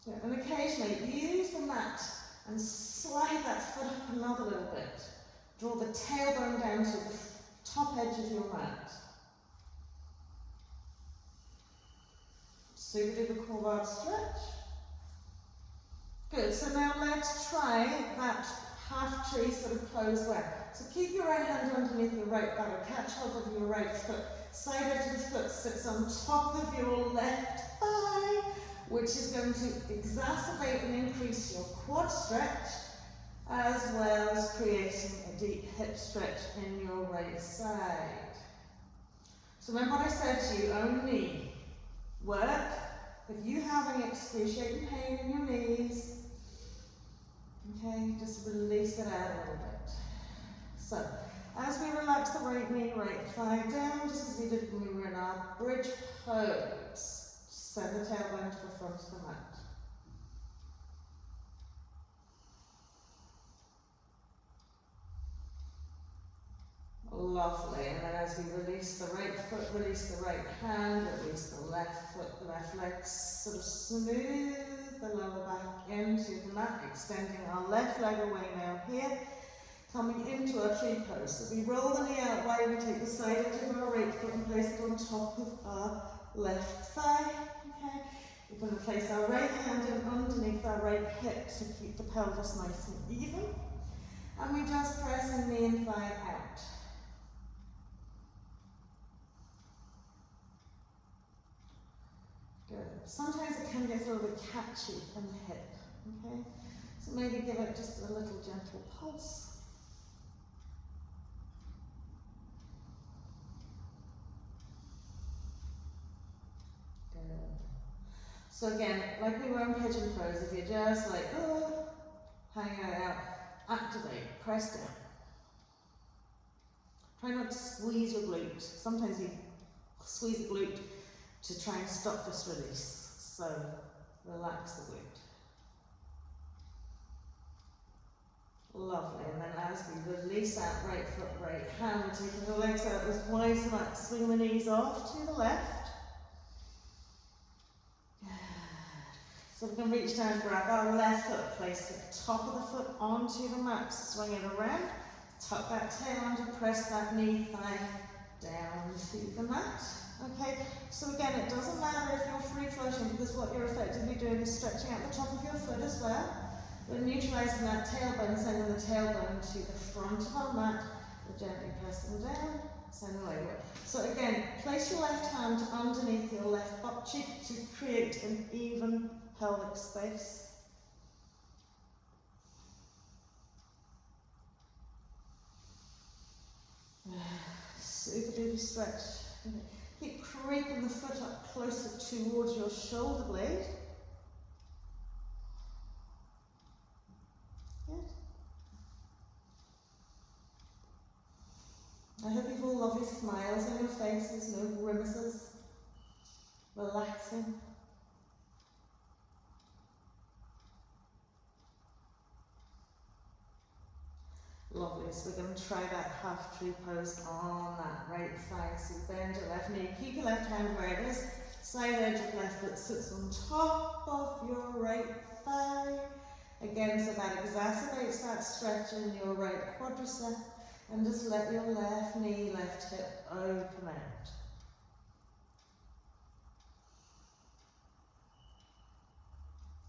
[SPEAKER 1] Yeah, and occasionally use the mat and slide that foot up another little bit. Draw the tailbone down to the top edge of your mat. So you do the core bar stretch. Good, so now let's try that half tree sort of pose where. So keep your right hand underneath your right buttock, catch hold of your right foot. Side edge of the foot sits on top of your left thigh, which is going to exacerbate and increase your quad stretch, as well as creating a deep hip stretch in your right side. So remember what I said to you, only work if you have any excruciating pain in your knees. Okay, just release it out a little bit. So, as we relax the right knee, right thigh down, just as we did when we were in our bridge pose, send the tailbone to the front of the mat. Lovely, and then as we release the right foot, release the right hand, release the left foot, the left leg, sort of smooth the lower back into the mat, extending our left leg away now here, coming into our tree pose. So we roll the knee out wide, we take the side edge of our right foot and place it on top of our left thigh, okay? We're going to place our right hand in underneath our right hip to keep the pelvis nice and even, and we just press the knee and thigh out. Good. Sometimes it can get a little bit catchy in the hip, okay? So maybe give it just a little gentle pulse. Good. So again, like we were in pigeon pose, if you're just like, oh, hang it out, activate, press down. Try not to squeeze your glute. Sometimes you squeeze the glute to try and stop this release. So relax the glute. Lovely, and then as we release out right foot, right hand, we're taking the legs out as wide as that, swing the knees off to the left. So we can reach down, grab our left foot, place the top of the foot onto the mat, swing it around, tuck that tail under, press that knee, thigh down to the mat. Okay, so again, it doesn't matter if you're free floating because what you're effectively doing is stretching out the top of your foot as well. We're neutralizing that tailbone, sending the tailbone to the front of our mat. We're gently pressing down, sending the leg away. So again, place your left hand underneath your left butt cheek to create an even pelvic space. Super duper stretch. Keep creeping the foot up closer towards your shoulder blade. Good. I hope you've all lovely smiles on your faces, no grimaces. Relaxing. Lovely, so we're going to try that half tree pose on that right thigh. So bend your left knee, keep your left hand where it is, side edge of left foot sits on top of your right thigh. Again, so that exacerbates that stretch in your right quadricep, and just let your left knee, left hip open out.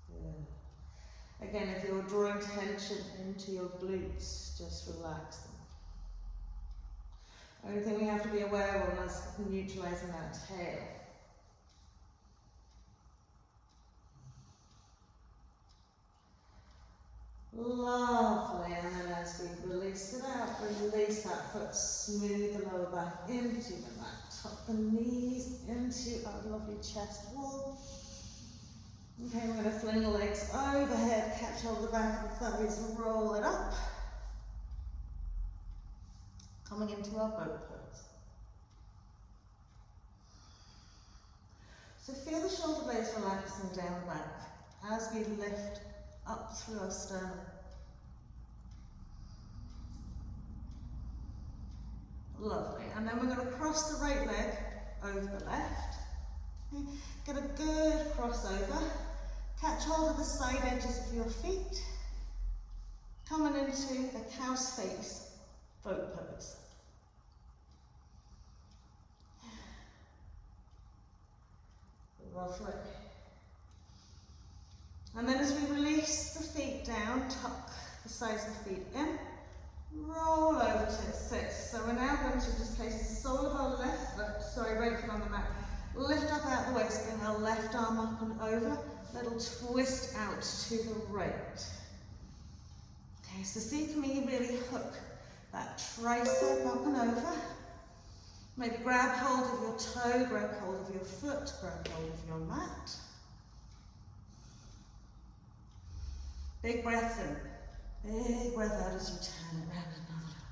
[SPEAKER 1] Good. tension into your glutes, just relax them. Only thing we have to be aware of is neutralizing that tail. Lovely, and then as we release it out, release that foot, smooth the lower back into the mat, tuck the knees into our lovely chest wall. Okay, we're going to fling the legs overhead, catch hold of the back of the thighs and roll it up. Coming into our boat pose. So feel the shoulder blades relaxing down the back as we lift up through our sternum. Lovely. And then we're going to cross the right leg over the left. Okay. Get a good crossover. Catch hold of the side edges of your feet. Coming into a cow's face boat pose. Lovely. And then as we release the feet down, tuck the sides of the feet in, roll over to sit. So we're now going to just place the sole of our left foot, right foot on the mat, lift up out the waist, bring our left arm up and over, little twist out to the right. Okay, so see, can we really hook that tricep up and over? Maybe grab hold of your toe, grab hold of your foot, grab hold of your mat. Big breath in, big breath out as you turn it around another little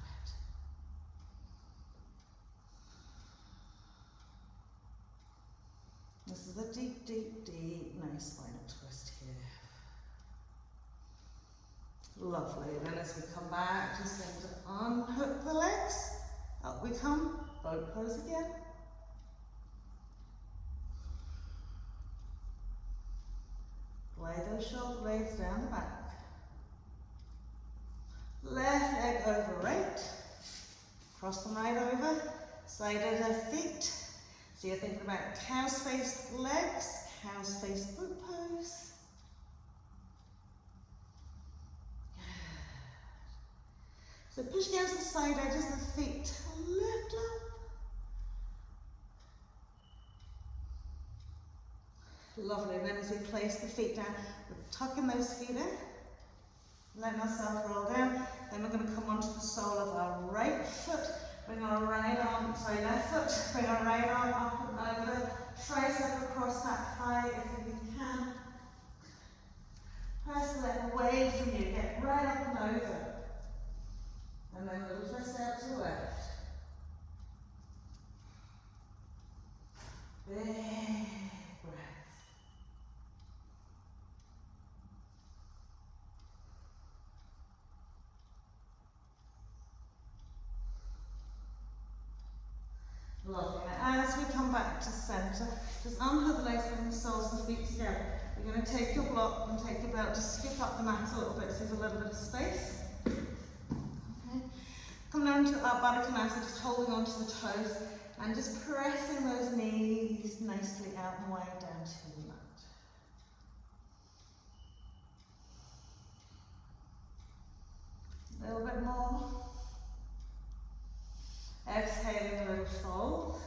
[SPEAKER 1] bit. This is a deep, deep, deep, nice spinal twist here. Lovely. Then as we come back to center, unhook the legs, up we come, boat pose again. Glide those shoulder blades down the back. Left leg over right. Cross them right over. Side of the feet. So you're thinking about cow's face legs, cow's face boat pose. So push against the side edges of the feet. Lift up. Lovely. And then as we place the feet down, we're tucking those feet in, letting ourselves roll down. Then we're going to come onto the sole of our right foot. Bring our left foot. Bring our right arm up and over. Tricep across that thigh if you can. Press the leg away from you. Get right up and over. And then a little twist out to the left. Big breath. Lovely. Now, as we come back to centre, just unhook the legs, bring the soles of the feet together. You're going to take your block and take your belt, just skip up the mat a little bit so there's a little bit of space. Okay. Come down to our Baddha Konasana, just holding onto the toes and just pressing those knees nicely out and wide down to the mat. A little bit more. Exhaling a little fold.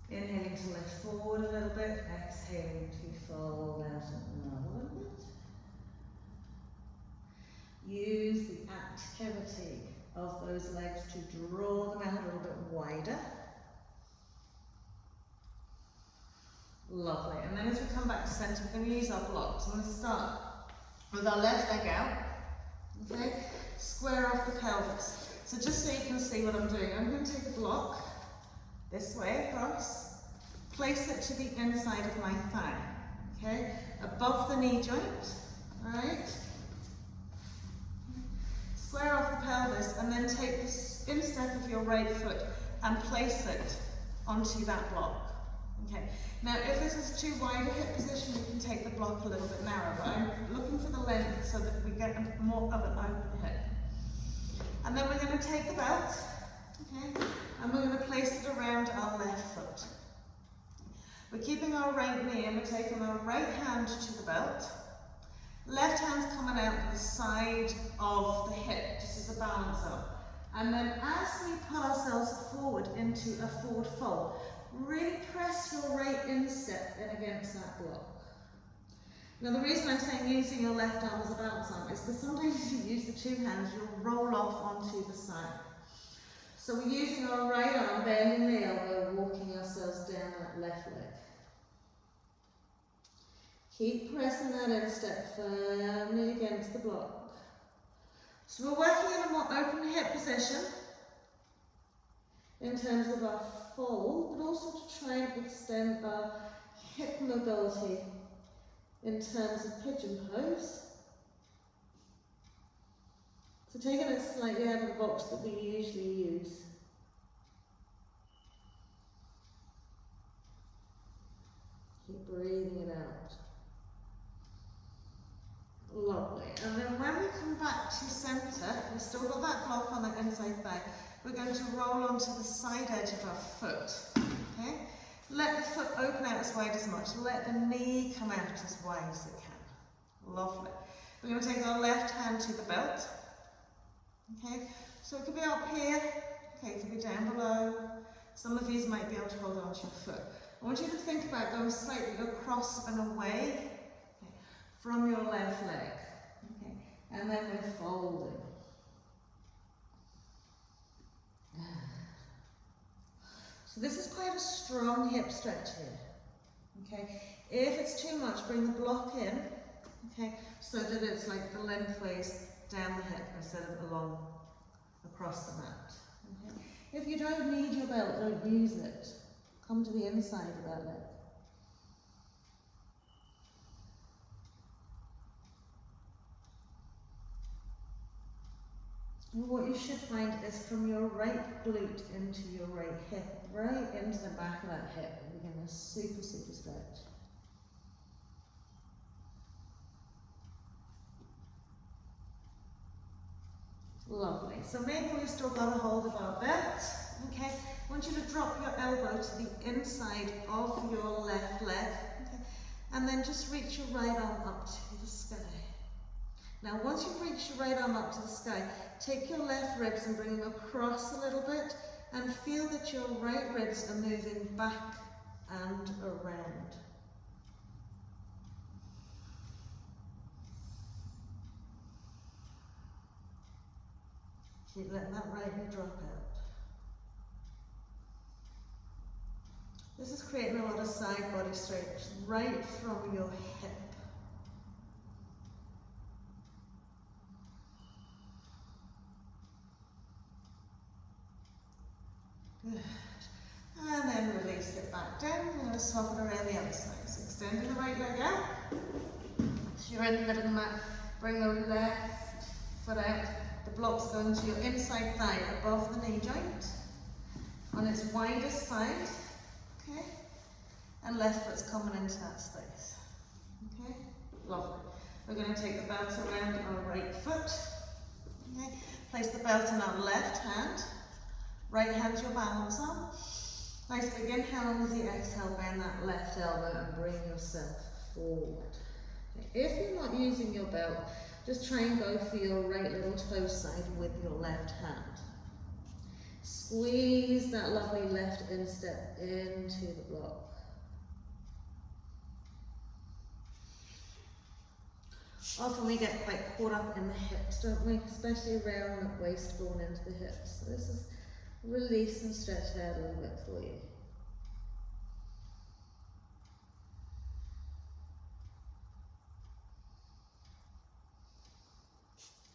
[SPEAKER 1] Inhaling to lift forward a little bit. Exhaling to fold out another little bit. Use the activity of those legs to draw them out a little bit wider. Lovely. And then as we come back to centre, we're going to use our blocks. I'm going to start with our left leg out. Okay? Square off the pelvis. So just so you can see what I'm doing, I'm going to take a block this way across, place it to the inside of my thigh, okay, above the knee joint, alright? Square off the pelvis and then take the instep of your right foot and place it onto that block, okay? Now if this is too wide a hip position, you can take the block a little bit narrower, but I'm looking for the length so that we get more of an open hip. And then we're going to take the belt, okay, and we're going to place it around our left foot. We're keeping our right knee and we're taking our right hand to the belt, Left hand's coming out the side of the hip, just as a balance up. And then as we pull ourselves forward into a forward fold, really press your right instep in against that block. Now the reason I'm saying using your left arm as a balance arm is because sometimes if you use the two hands, you'll roll off onto the side. So we're using our right arm, bending the elbow, walking ourselves down that left leg. Keep pressing that instep firmly against the block. So we're working in a more open hip position in terms of our fold, but also to try and extend our hip mobility in terms of pigeon pose. So taking it slightly out of the box that we usually use. Keep breathing it out. Lovely. And then when we come back to centre, we've still got that block on that inside thigh. We're going to roll onto the side edge of our foot. Okay? Let the foot open out as wide as much. Let the knee come out as wide as it can. Lovely. We're going to take our left hand to the belt. Okay? So it could be up here. Okay, it could be down below. Some of these might be able to hold on to your foot. I want you to think about going slightly across and away from your left leg. Okay? And then we're folding. So this is quite a strong hip stretch here. Okay? If it's too much, bring the block in, okay, so that it's like the lengthways down the hip instead of along across the mat. Okay? If you don't need your belt, don't use it. Come to the inside of that leg. And what you should find is from your right glute into your right hip, right into the back of that hip, and begin a super, super stretch. Lovely. So maybe we've still got a hold of our belt. Okay. I want you to drop your elbow to the inside of your left leg. Okay. And then just reach your right arm up to the sky. Now once you've reached your right arm up to the sky, take your left ribs and bring them across a little bit and feel that your right ribs are moving back and around. Keep letting that right knee drop out. This is creating a lot of side body stretch right from your hip. Good. And then release it back down. We're going to swap it around the other side. So extending the right leg out. If you're in the middle of the mat, bring the left foot out. The block's going to your inside thigh above the knee joint on its widest side. Okay? And left foot's coming into that space. Okay? Lovely. We're going to take the belt around our right foot. Okay? Place the belt in our left hand. Right hand's your balance arm. Nice big inhale, and with the exhale, bend that left elbow and bring yourself forward. Okay. If you're not using your belt, just try and go for your right little toe side with your left hand. Squeeze that lovely left instep into the block. Often we get quite caught up in the hips, don't we? Especially around that waist going into the hips. So this is release and stretch out a little bit for you.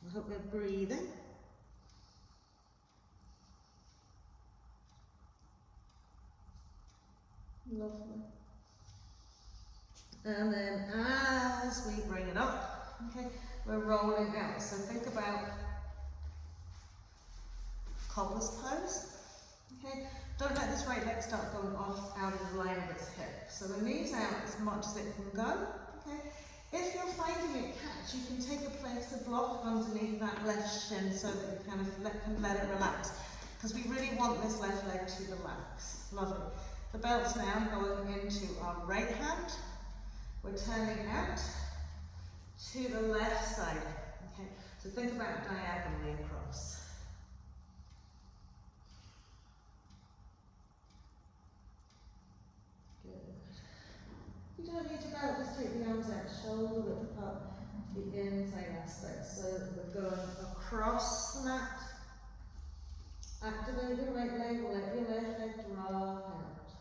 [SPEAKER 1] I hope we're breathing. Lovely. And then as we bring it up, okay, we're rolling out. So think about cobbler's pose. Okay, don't let this right leg start going off out of the line of its hip. So the knee's out as much as it can go. Okay. If you're finding it catch, you can take a place of block underneath that left shin so that you kind of can let it relax. Because we really want this left leg to relax. Lovely. The belt's now going into our right hand. We're turning out to the left side. Okay, so think about diagonally across. Good. You don't need to go, just take the arms out, shoulder width apart, the inside aspect. So we're going across the mat. Activate your right leg, let your left leg draw out.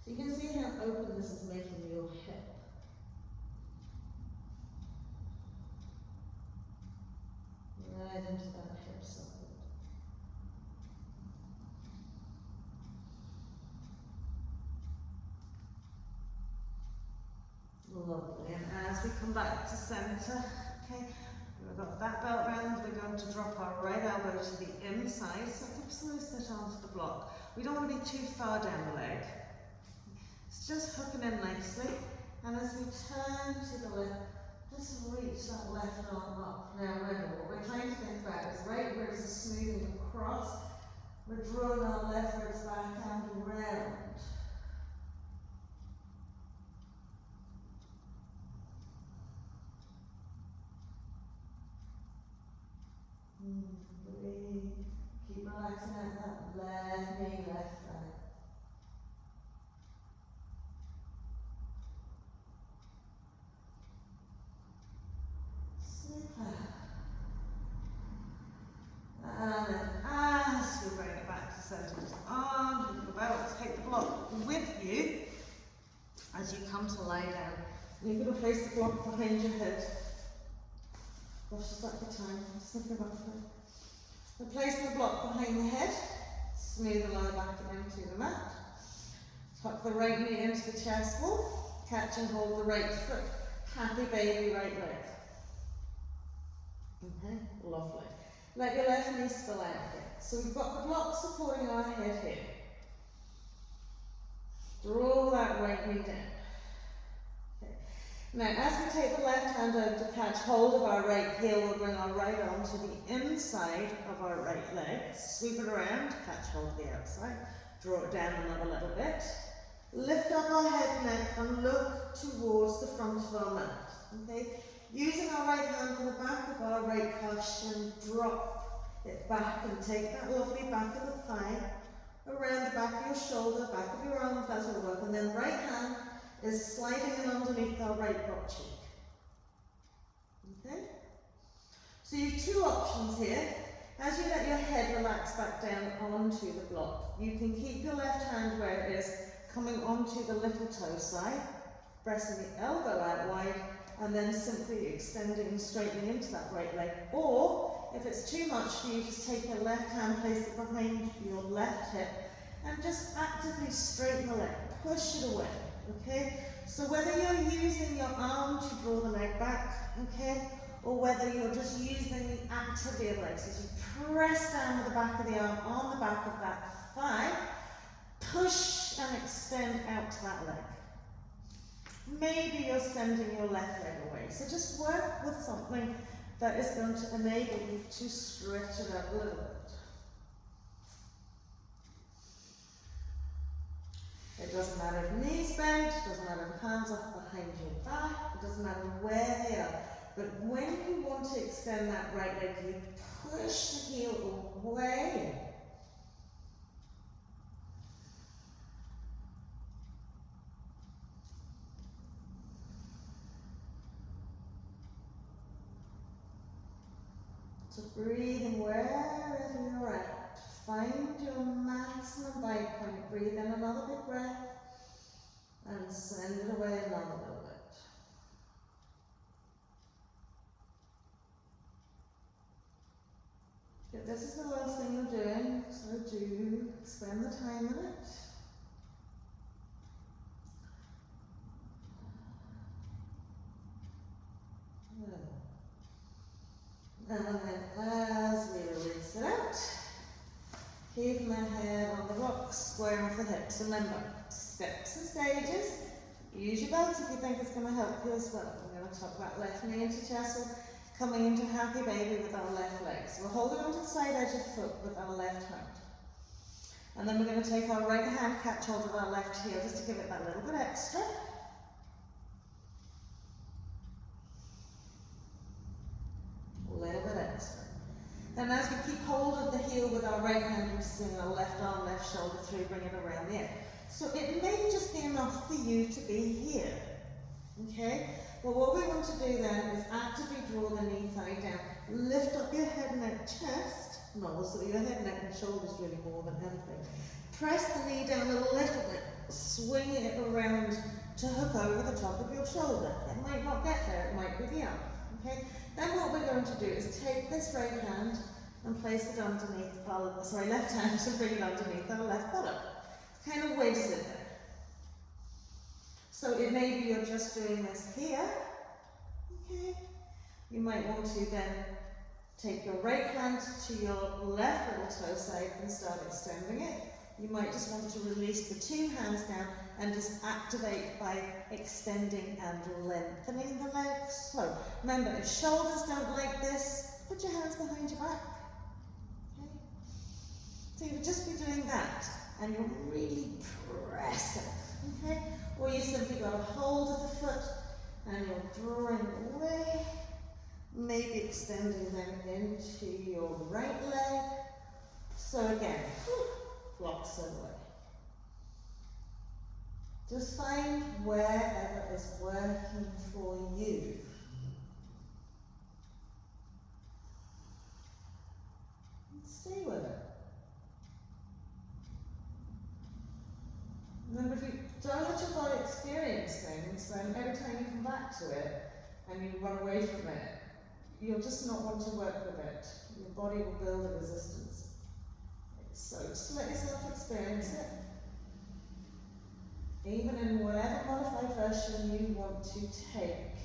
[SPEAKER 1] So you can see how open this is making your hip. Right into that hip socket. Lovely, and as we come back to centre, okay, we've got that belt round, we're going to drop our right elbow to the inside, so hips will sit onto the block. We don't want to be too far down the leg. It's just hooking in nicely, and as we turn to the left, just reach that left arm up. Now remember, what we're trying to think about is right ribs are smoothing across, we're drawing our left ribs back and around. Breathe. Keep relaxing out that left knee, left thigh. Super. And then as we bring it back to centre, just on the belt, take the block with you as you come to lie down. You're going to place the block behind your head. Gosh, is that the time? Just thinking about the time. We're placing the block behind the head, smooth the lower back into the mat. Tuck the right knee into the chest wall, catch and hold the right foot. Happy baby right leg. Okay, lovely. Let your left knee spill out here. So we've got the block supporting our head here. Draw that right knee down. Now, as we take the left hand over to catch hold of our right heel, we'll bring our right arm to the inside of our right leg, sweep it around, catch hold of the outside, draw it down another little bit, lift up our head and neck and look towards the front of our mat. Okay? Using our right hand to the back of our right cushion, drop it back and take that lovely back of the thigh, around the back of your shoulder, back of your arm, that will work, and then right hand is sliding in underneath our right butt cheek. Okay? So you have two options here. As you let your head relax back down onto the block, you can keep your left hand where it is, coming onto the little toe side, pressing the elbow out wide, and then simply extending and straightening into that right leg. Or, if it's too much for you, just take your left hand, place it behind your left hip, and just actively straighten the leg, push it away. Okay, so whether you're using your arm to draw the leg back, okay, or whether you're just using the activity of legs, as you press down with the back of the arm on the back of that thigh, push and extend out to that leg. Maybe you're sending your left leg away, so just work with something that is going to enable you to stretch it out a little bit. It doesn't matter if knees bent, it doesn't matter if hands up behind your back, it doesn't matter where they are. But when you want to extend that right leg, you push the heel away. So breathing wherever you're at. Find your maximum bite point. Breathe in another big breath and send it away another little bit. If this is the last thing you're doing, so do spend the time in it. And then as we release it out, keep my head on the rocks, square off the hips. Remember, steps and stages. Use your belt if you think it's going to help you as well. I'm going to tuck that left knee into chest wall, Coming into happy baby with our left leg. So we're holding onto the side edge of the foot with our left hand. And then we're going to take our right hand, catch hold of our left heel just to give it that little bit extra. A little bit extra. Then as we keep hold of the heel with our right hand, we're just bringing our left arm, left shoulder through, bring it around the edge. So it may just be enough for you to be here. Okay? But what we want to do then is actively draw the knee thigh down. Lift up your head, neck, chest. No, so your head, neck and shoulders really more than anything. Press the knee down a little bit. Swing it around to hook over the top of your shoulder. It might not get there, it might be the arm. Okay? Then what we're going to do is take this right hand and place it underneath our, left hand and bring it underneath our left buttock. Kind of wedges it there. So it may be you're just doing this here. Okay. You might want to then take your right hand to your left little toe side and start extending it. You might just want to release the two hands down and just activate by extending and lengthening the legs. So remember, if shoulders don't like this, put your hands behind your back. Okay? So you would just be doing that and you're really pressing. Okay? Or you simply got a hold of the foot and you're drawing away, maybe extending them into your right leg. So again, blocks away. Just find wherever is working for you. And stay with it. Remember, if you don't let your body experience things, then every time you come back to it and you run away from it, you'll just not want to work with it. Your body will build a resistance. So just let yourself experience it. Even in whatever modified version you want to take.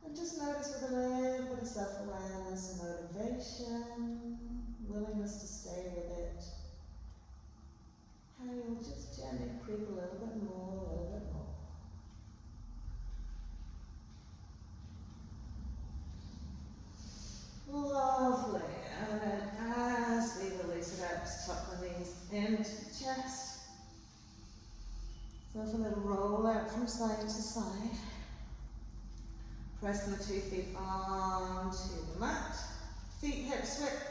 [SPEAKER 1] And just notice with a little bit of self-awareness and motivation, willingness to stay with it, how you'll just gently creep a little bit more, a little bit more. Lovely. And then as we release it out, just tuck the knees into the chest. So a little roll out from side to side. Pressing the 2 feet onto the mat. Feet hip width,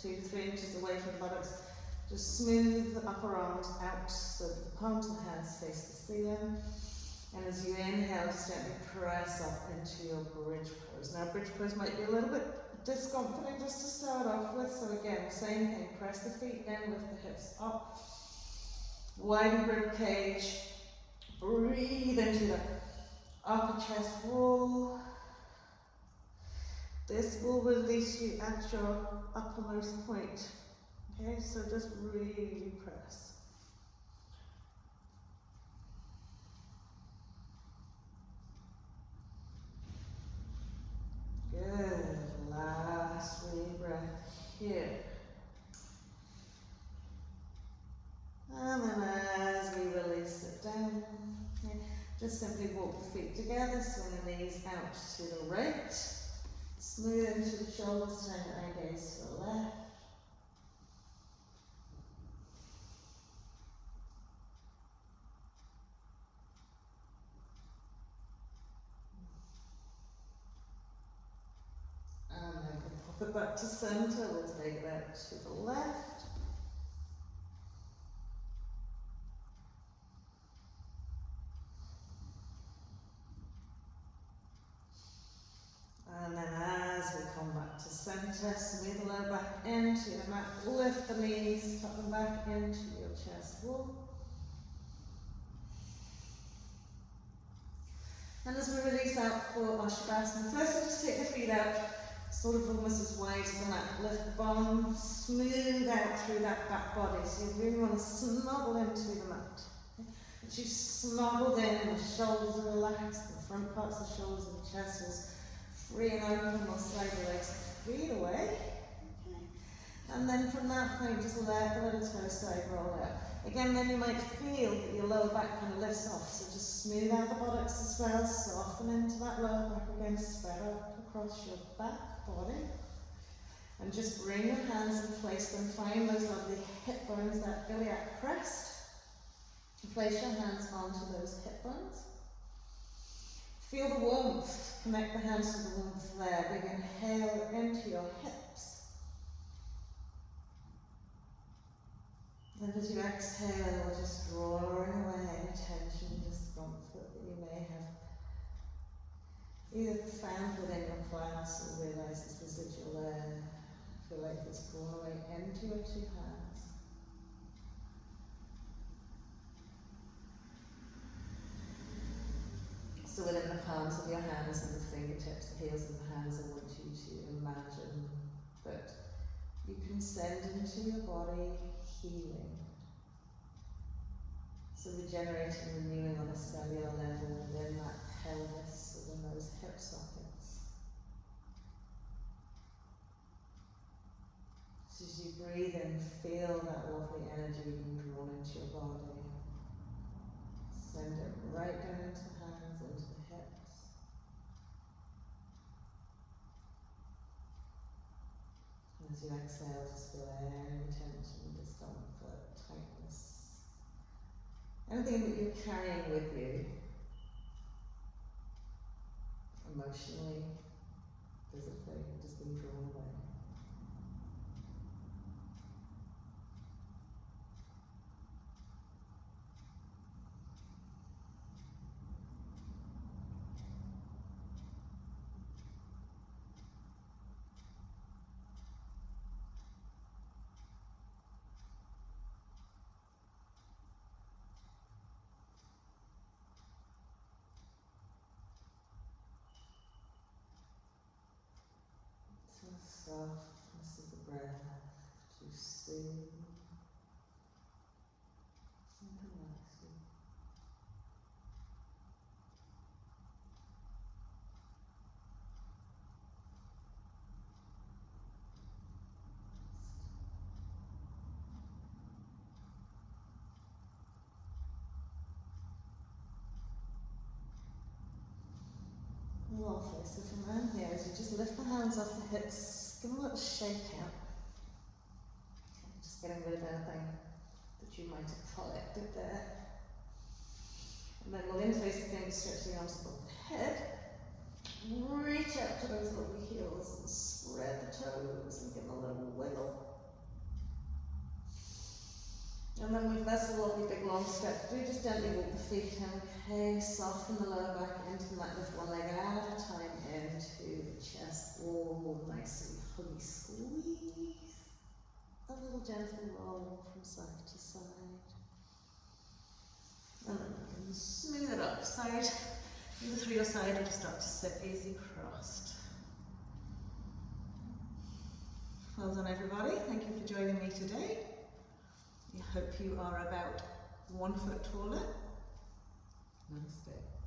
[SPEAKER 1] 2 to 3 inches away from the buttocks. Just smooth the upper arms out so that the palms of the hands face the ceiling. And as you inhale, just gently press up into your bridge pose. Now, bridge pose might be a little bit discomforting just to start off with. So again, same thing. Press the feet down, lift the hips up. Widen rib cage. Breathe into the upper chest wall. This will release you at your uppermost point. Okay, so just really press. Good. Last breath here. And then as we release it down, okay, just simply walk the feet together, swing the knees out to the right, smooth into the shoulders, turn your eye gaze to the left. And then we'll pop it back to center, we'll take it out to the left. And then as we come back to center, smooth the lower back into the mat, lift the knees, tuck them back into your chest wall. And as we release out for our Shavasana, first we'll just take the feet out, sort of almost as wide as the mat. Lift the bum, smooth out through that back body. So you really want to snuggle into the mat. Okay? As you snuggled in, the shoulders are relaxed, the front parts of the shoulders and the chest is free and open. We'll slide the legs feet away. Okay. And then from that point, just let the little toe side roll out. Again, then you might feel that your lower back kind of lifts off, so just smooth out the buttocks as well, soften into that lower back again, spread out across your back body. And just bring your hands and place them, find those lovely hip bones, that iliac crest. Place your hands onto those hip bones. Feel the warmth, connect the hands to the warmth there. Big inhale into your hips. And as you exhale, we're just drawing away any tension, discomfort that you may have either found within your class or realise it's residual there. Feel like it's drawn away into your two hands. So within the palms of your hands and the fingertips, the heels of the hands, I want you to imagine that you can send into your body healing. So regenerating, renewing on a cellular level within that pelvis, within those hip sockets. So as you breathe in, feel that lovely energy being drawn into your body. Send it right down into the hands, into the hips. And as you exhale, just feel any tension, discomfort, tightness. Anything that you're carrying with you, emotionally, physically, just being drawn away. Softness of the breath to soothe and relax you. Lovely. So from around here, as you just lift the hands off the hips, give them a little shake out. Okay, just getting rid of anything that you might have collected there. And then we'll interlace the fingers, stretch the arms above the head. Reach out to those lovely heels and spread the toes and give them a little wiggle. And then with this lovely big long step, do just gently walk the feet in, okay, soften the lower back into that, lift one leg at a time into the chest wall, nice and huggy squeeze. A little gentle roll from side to side. And then you can smooth it up side, either through your side or just start to sit easy crossed. Well done everybody, thank you for joining me today. I hope you are about 1 foot taller. Namaste.